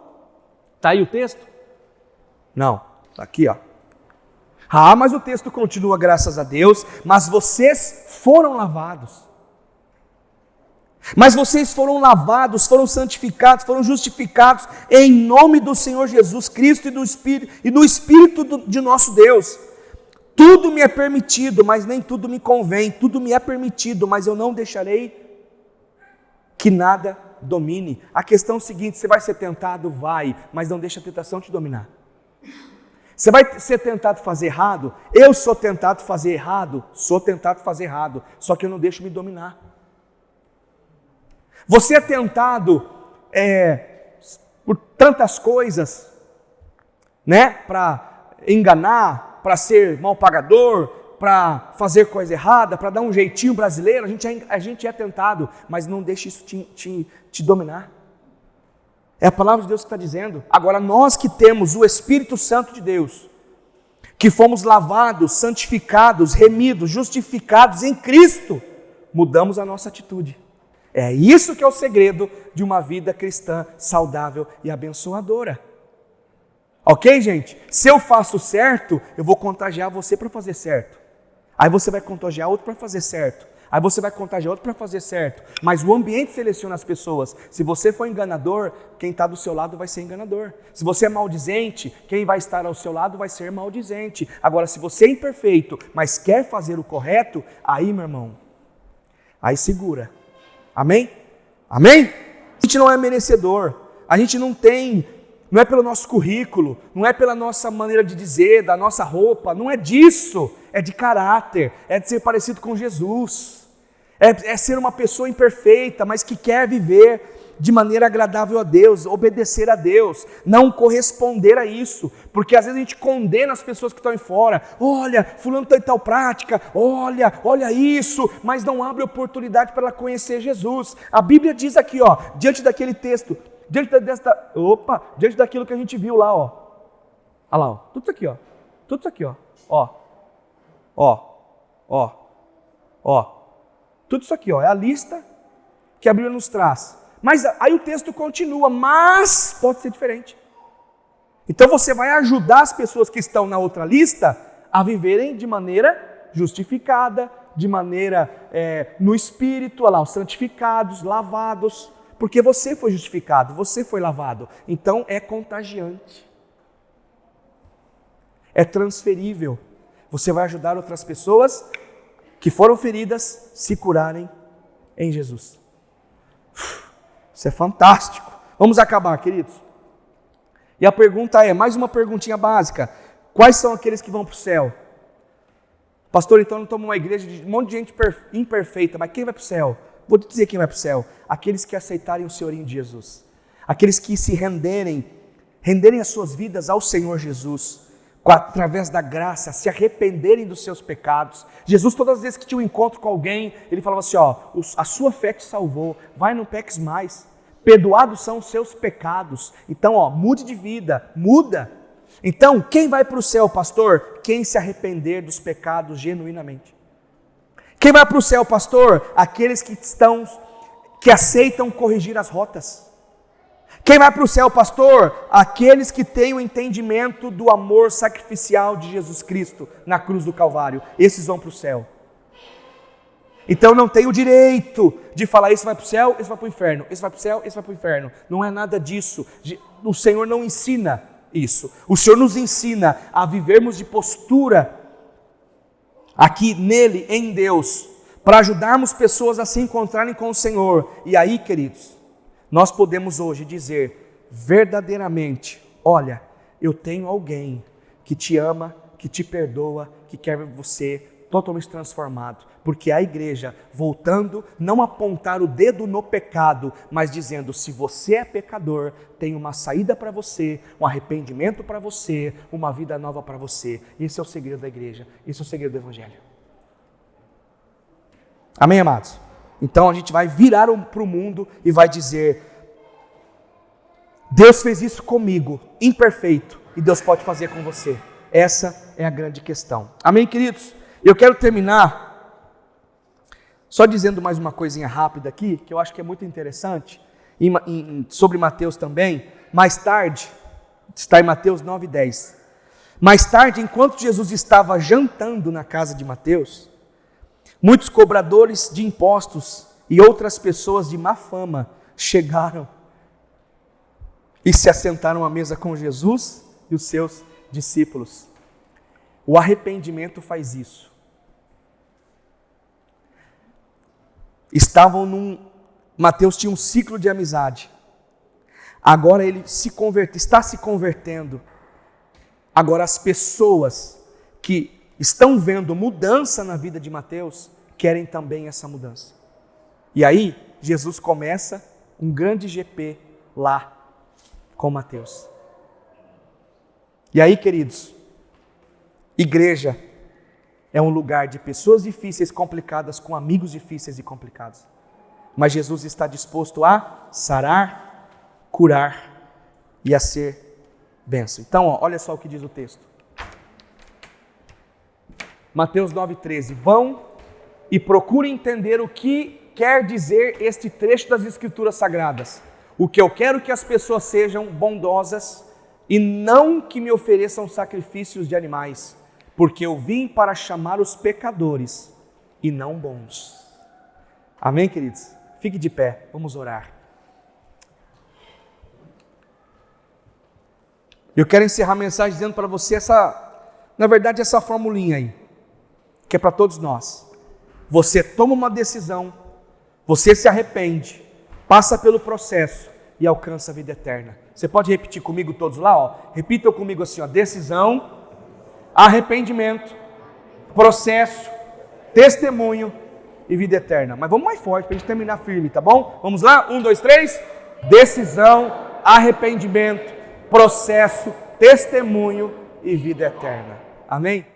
Está aí o texto? Não, está aqui, ó. Mas o texto continua, graças a Deus, mas vocês foram lavados. Mas vocês foram lavados, foram santificados, foram justificados em nome do Senhor Jesus Cristo e do Espírito de nosso Deus. Tudo me é permitido, mas nem tudo me convém. Tudo me é permitido, mas eu não deixarei que nada domine. A questão é o seguinte: você vai ser tentado? Vai, mas não deixa a tentação te dominar. Você vai ser tentado fazer errado? Eu sou tentado fazer errado, só que eu não deixo me dominar. Você é tentado por tantas coisas, né? Para enganar, para ser mal pagador, para fazer coisa errada, para dar um jeitinho brasileiro, a gente é tentado, mas não deixe isso te dominar. É a palavra de Deus que está dizendo. Agora, nós que temos o Espírito Santo de Deus, que fomos lavados, santificados, remidos, justificados em Cristo, mudamos a nossa atitude. É isso que é o segredo de uma vida cristã saudável e abençoadora. Ok, gente? Se eu faço certo, eu vou contagiar você para fazer certo. Aí você vai contagiar outro para fazer certo. Aí você vai contagiar outro para fazer certo. Mas o ambiente seleciona as pessoas. Se você for enganador, quem está do seu lado vai ser enganador. Se você é maldizente, quem vai estar ao seu lado vai ser maldizente. Agora, se você é imperfeito, mas quer fazer o correto, aí, meu irmão, aí segura. Amém? Amém? A gente não é merecedor. A gente não tem... Não é pelo nosso currículo, não é pela nossa maneira de dizer, da nossa roupa, não é disso, é de caráter, é de ser parecido com Jesus, é ser uma pessoa imperfeita, mas que quer viver de maneira agradável a Deus, obedecer a Deus, não corresponder a isso, porque às vezes a gente condena as pessoas que estão aí fora. Olha, fulano está em tal prática, olha isso, mas não abre oportunidade para ela conhecer Jesus. A Bíblia diz aqui, ó, diante daquele texto, diante daquilo que a gente viu lá, ó. Olha lá, ó. Tudo isso aqui, ó. Tudo isso aqui, ó. É a lista que a Bíblia nos traz. Mas aí o texto continua, mas pode ser diferente. Então você vai ajudar as pessoas que estão na outra lista a viverem de maneira justificada, de maneira no Espírito, olha lá, os santificados, lavados. Porque você foi justificado, você foi lavado. Então é contagiante. É transferível. Você vai ajudar outras pessoas que foram feridas se curarem em Jesus. Isso é fantástico. Vamos acabar, queridos. E a pergunta é, mais uma perguntinha básica. Quais são aqueles que vão para o céu? Pastor, então não estamos numa igreja de um monte de gente imperfeita, mas quem vai para o céu? Vou te dizer quem vai para o céu. Aqueles que aceitarem o senhorio de Jesus. Aqueles que se renderem as suas vidas ao Senhor Jesus. através da graça, se arrependerem dos seus pecados. Jesus, todas as vezes que tinha um encontro com alguém, ele falava assim, a sua fé te salvou, vai, não peques mais, perdoados são os seus pecados. Então, mude de vida, muda. Então, quem vai para o céu, pastor? Quem se arrepender dos pecados genuinamente. Quem vai para o céu, pastor? Aqueles que aceitam corrigir as rotas. Quem vai para o céu, pastor? Aqueles que têm o entendimento do amor sacrificial de Jesus Cristo na cruz do Calvário. Esses vão para o céu. Então não tem o direito de falar, esse vai para o céu, esse vai para o inferno, esse vai para o céu, esse vai para o inferno. Não é nada disso. O Senhor não ensina isso. O Senhor nos ensina a vivermos de postura aqui nele, em Deus, para ajudarmos pessoas a se encontrarem com o Senhor. E aí, queridos, nós podemos hoje dizer verdadeiramente, olha, eu tenho alguém que te ama, que te perdoa, que quer ver você totalmente transformado. Porque a igreja, voltando, não apontar o dedo no pecado, mas dizendo, se você é pecador, tem uma saída para você, um arrependimento para você, uma vida nova para você. Esse é o segredo da igreja, esse é o segredo do evangelho. Amém, amados? Então a gente vai virar para o mundo e vai dizer, Deus fez isso comigo, imperfeito, e Deus pode fazer com você. Essa é a grande questão. Amém, queridos? Eu quero terminar só dizendo mais uma coisinha rápida aqui, que eu acho que é muito interessante, sobre Mateus também. Mais tarde, está em Mateus 9:10. Mais tarde, enquanto Jesus estava jantando na casa de Mateus, muitos cobradores de impostos e outras pessoas de má fama chegaram e se assentaram à mesa com Jesus e os seus discípulos. O arrependimento faz isso. Mateus tinha um ciclo de amizade. Agora ele está se convertendo. Agora as pessoas que estão vendo mudança na vida de Mateus querem também essa mudança. E aí Jesus começa um grande GP lá com Mateus. E aí, queridos, igreja é um lugar de pessoas difíceis, complicadas, com amigos difíceis e complicados. Mas Jesus está disposto a sarar, curar e a ser bênção. Então, olha só o que diz o texto. Mateus 9:13. Vão e procurem entender o que quer dizer este trecho das Escrituras Sagradas. O que eu quero que as pessoas sejam bondosas e não que me ofereçam sacrifícios de animais, porque eu vim para chamar os pecadores e não bons. Amém, queridos? Fique de pé, vamos orar. Eu quero encerrar a mensagem dizendo para você essa formulinha aí, que é para todos nós. Você toma uma decisão, você se arrepende, passa pelo processo e alcança a vida eterna. Você pode repetir comigo todos lá? Repitam comigo assim, decisão, arrependimento, processo, testemunho e vida eterna. Mas vamos mais forte para a gente terminar firme, tá bom? Vamos lá? 1, 2, 3. Decisão, arrependimento, processo, testemunho e vida eterna. Amém?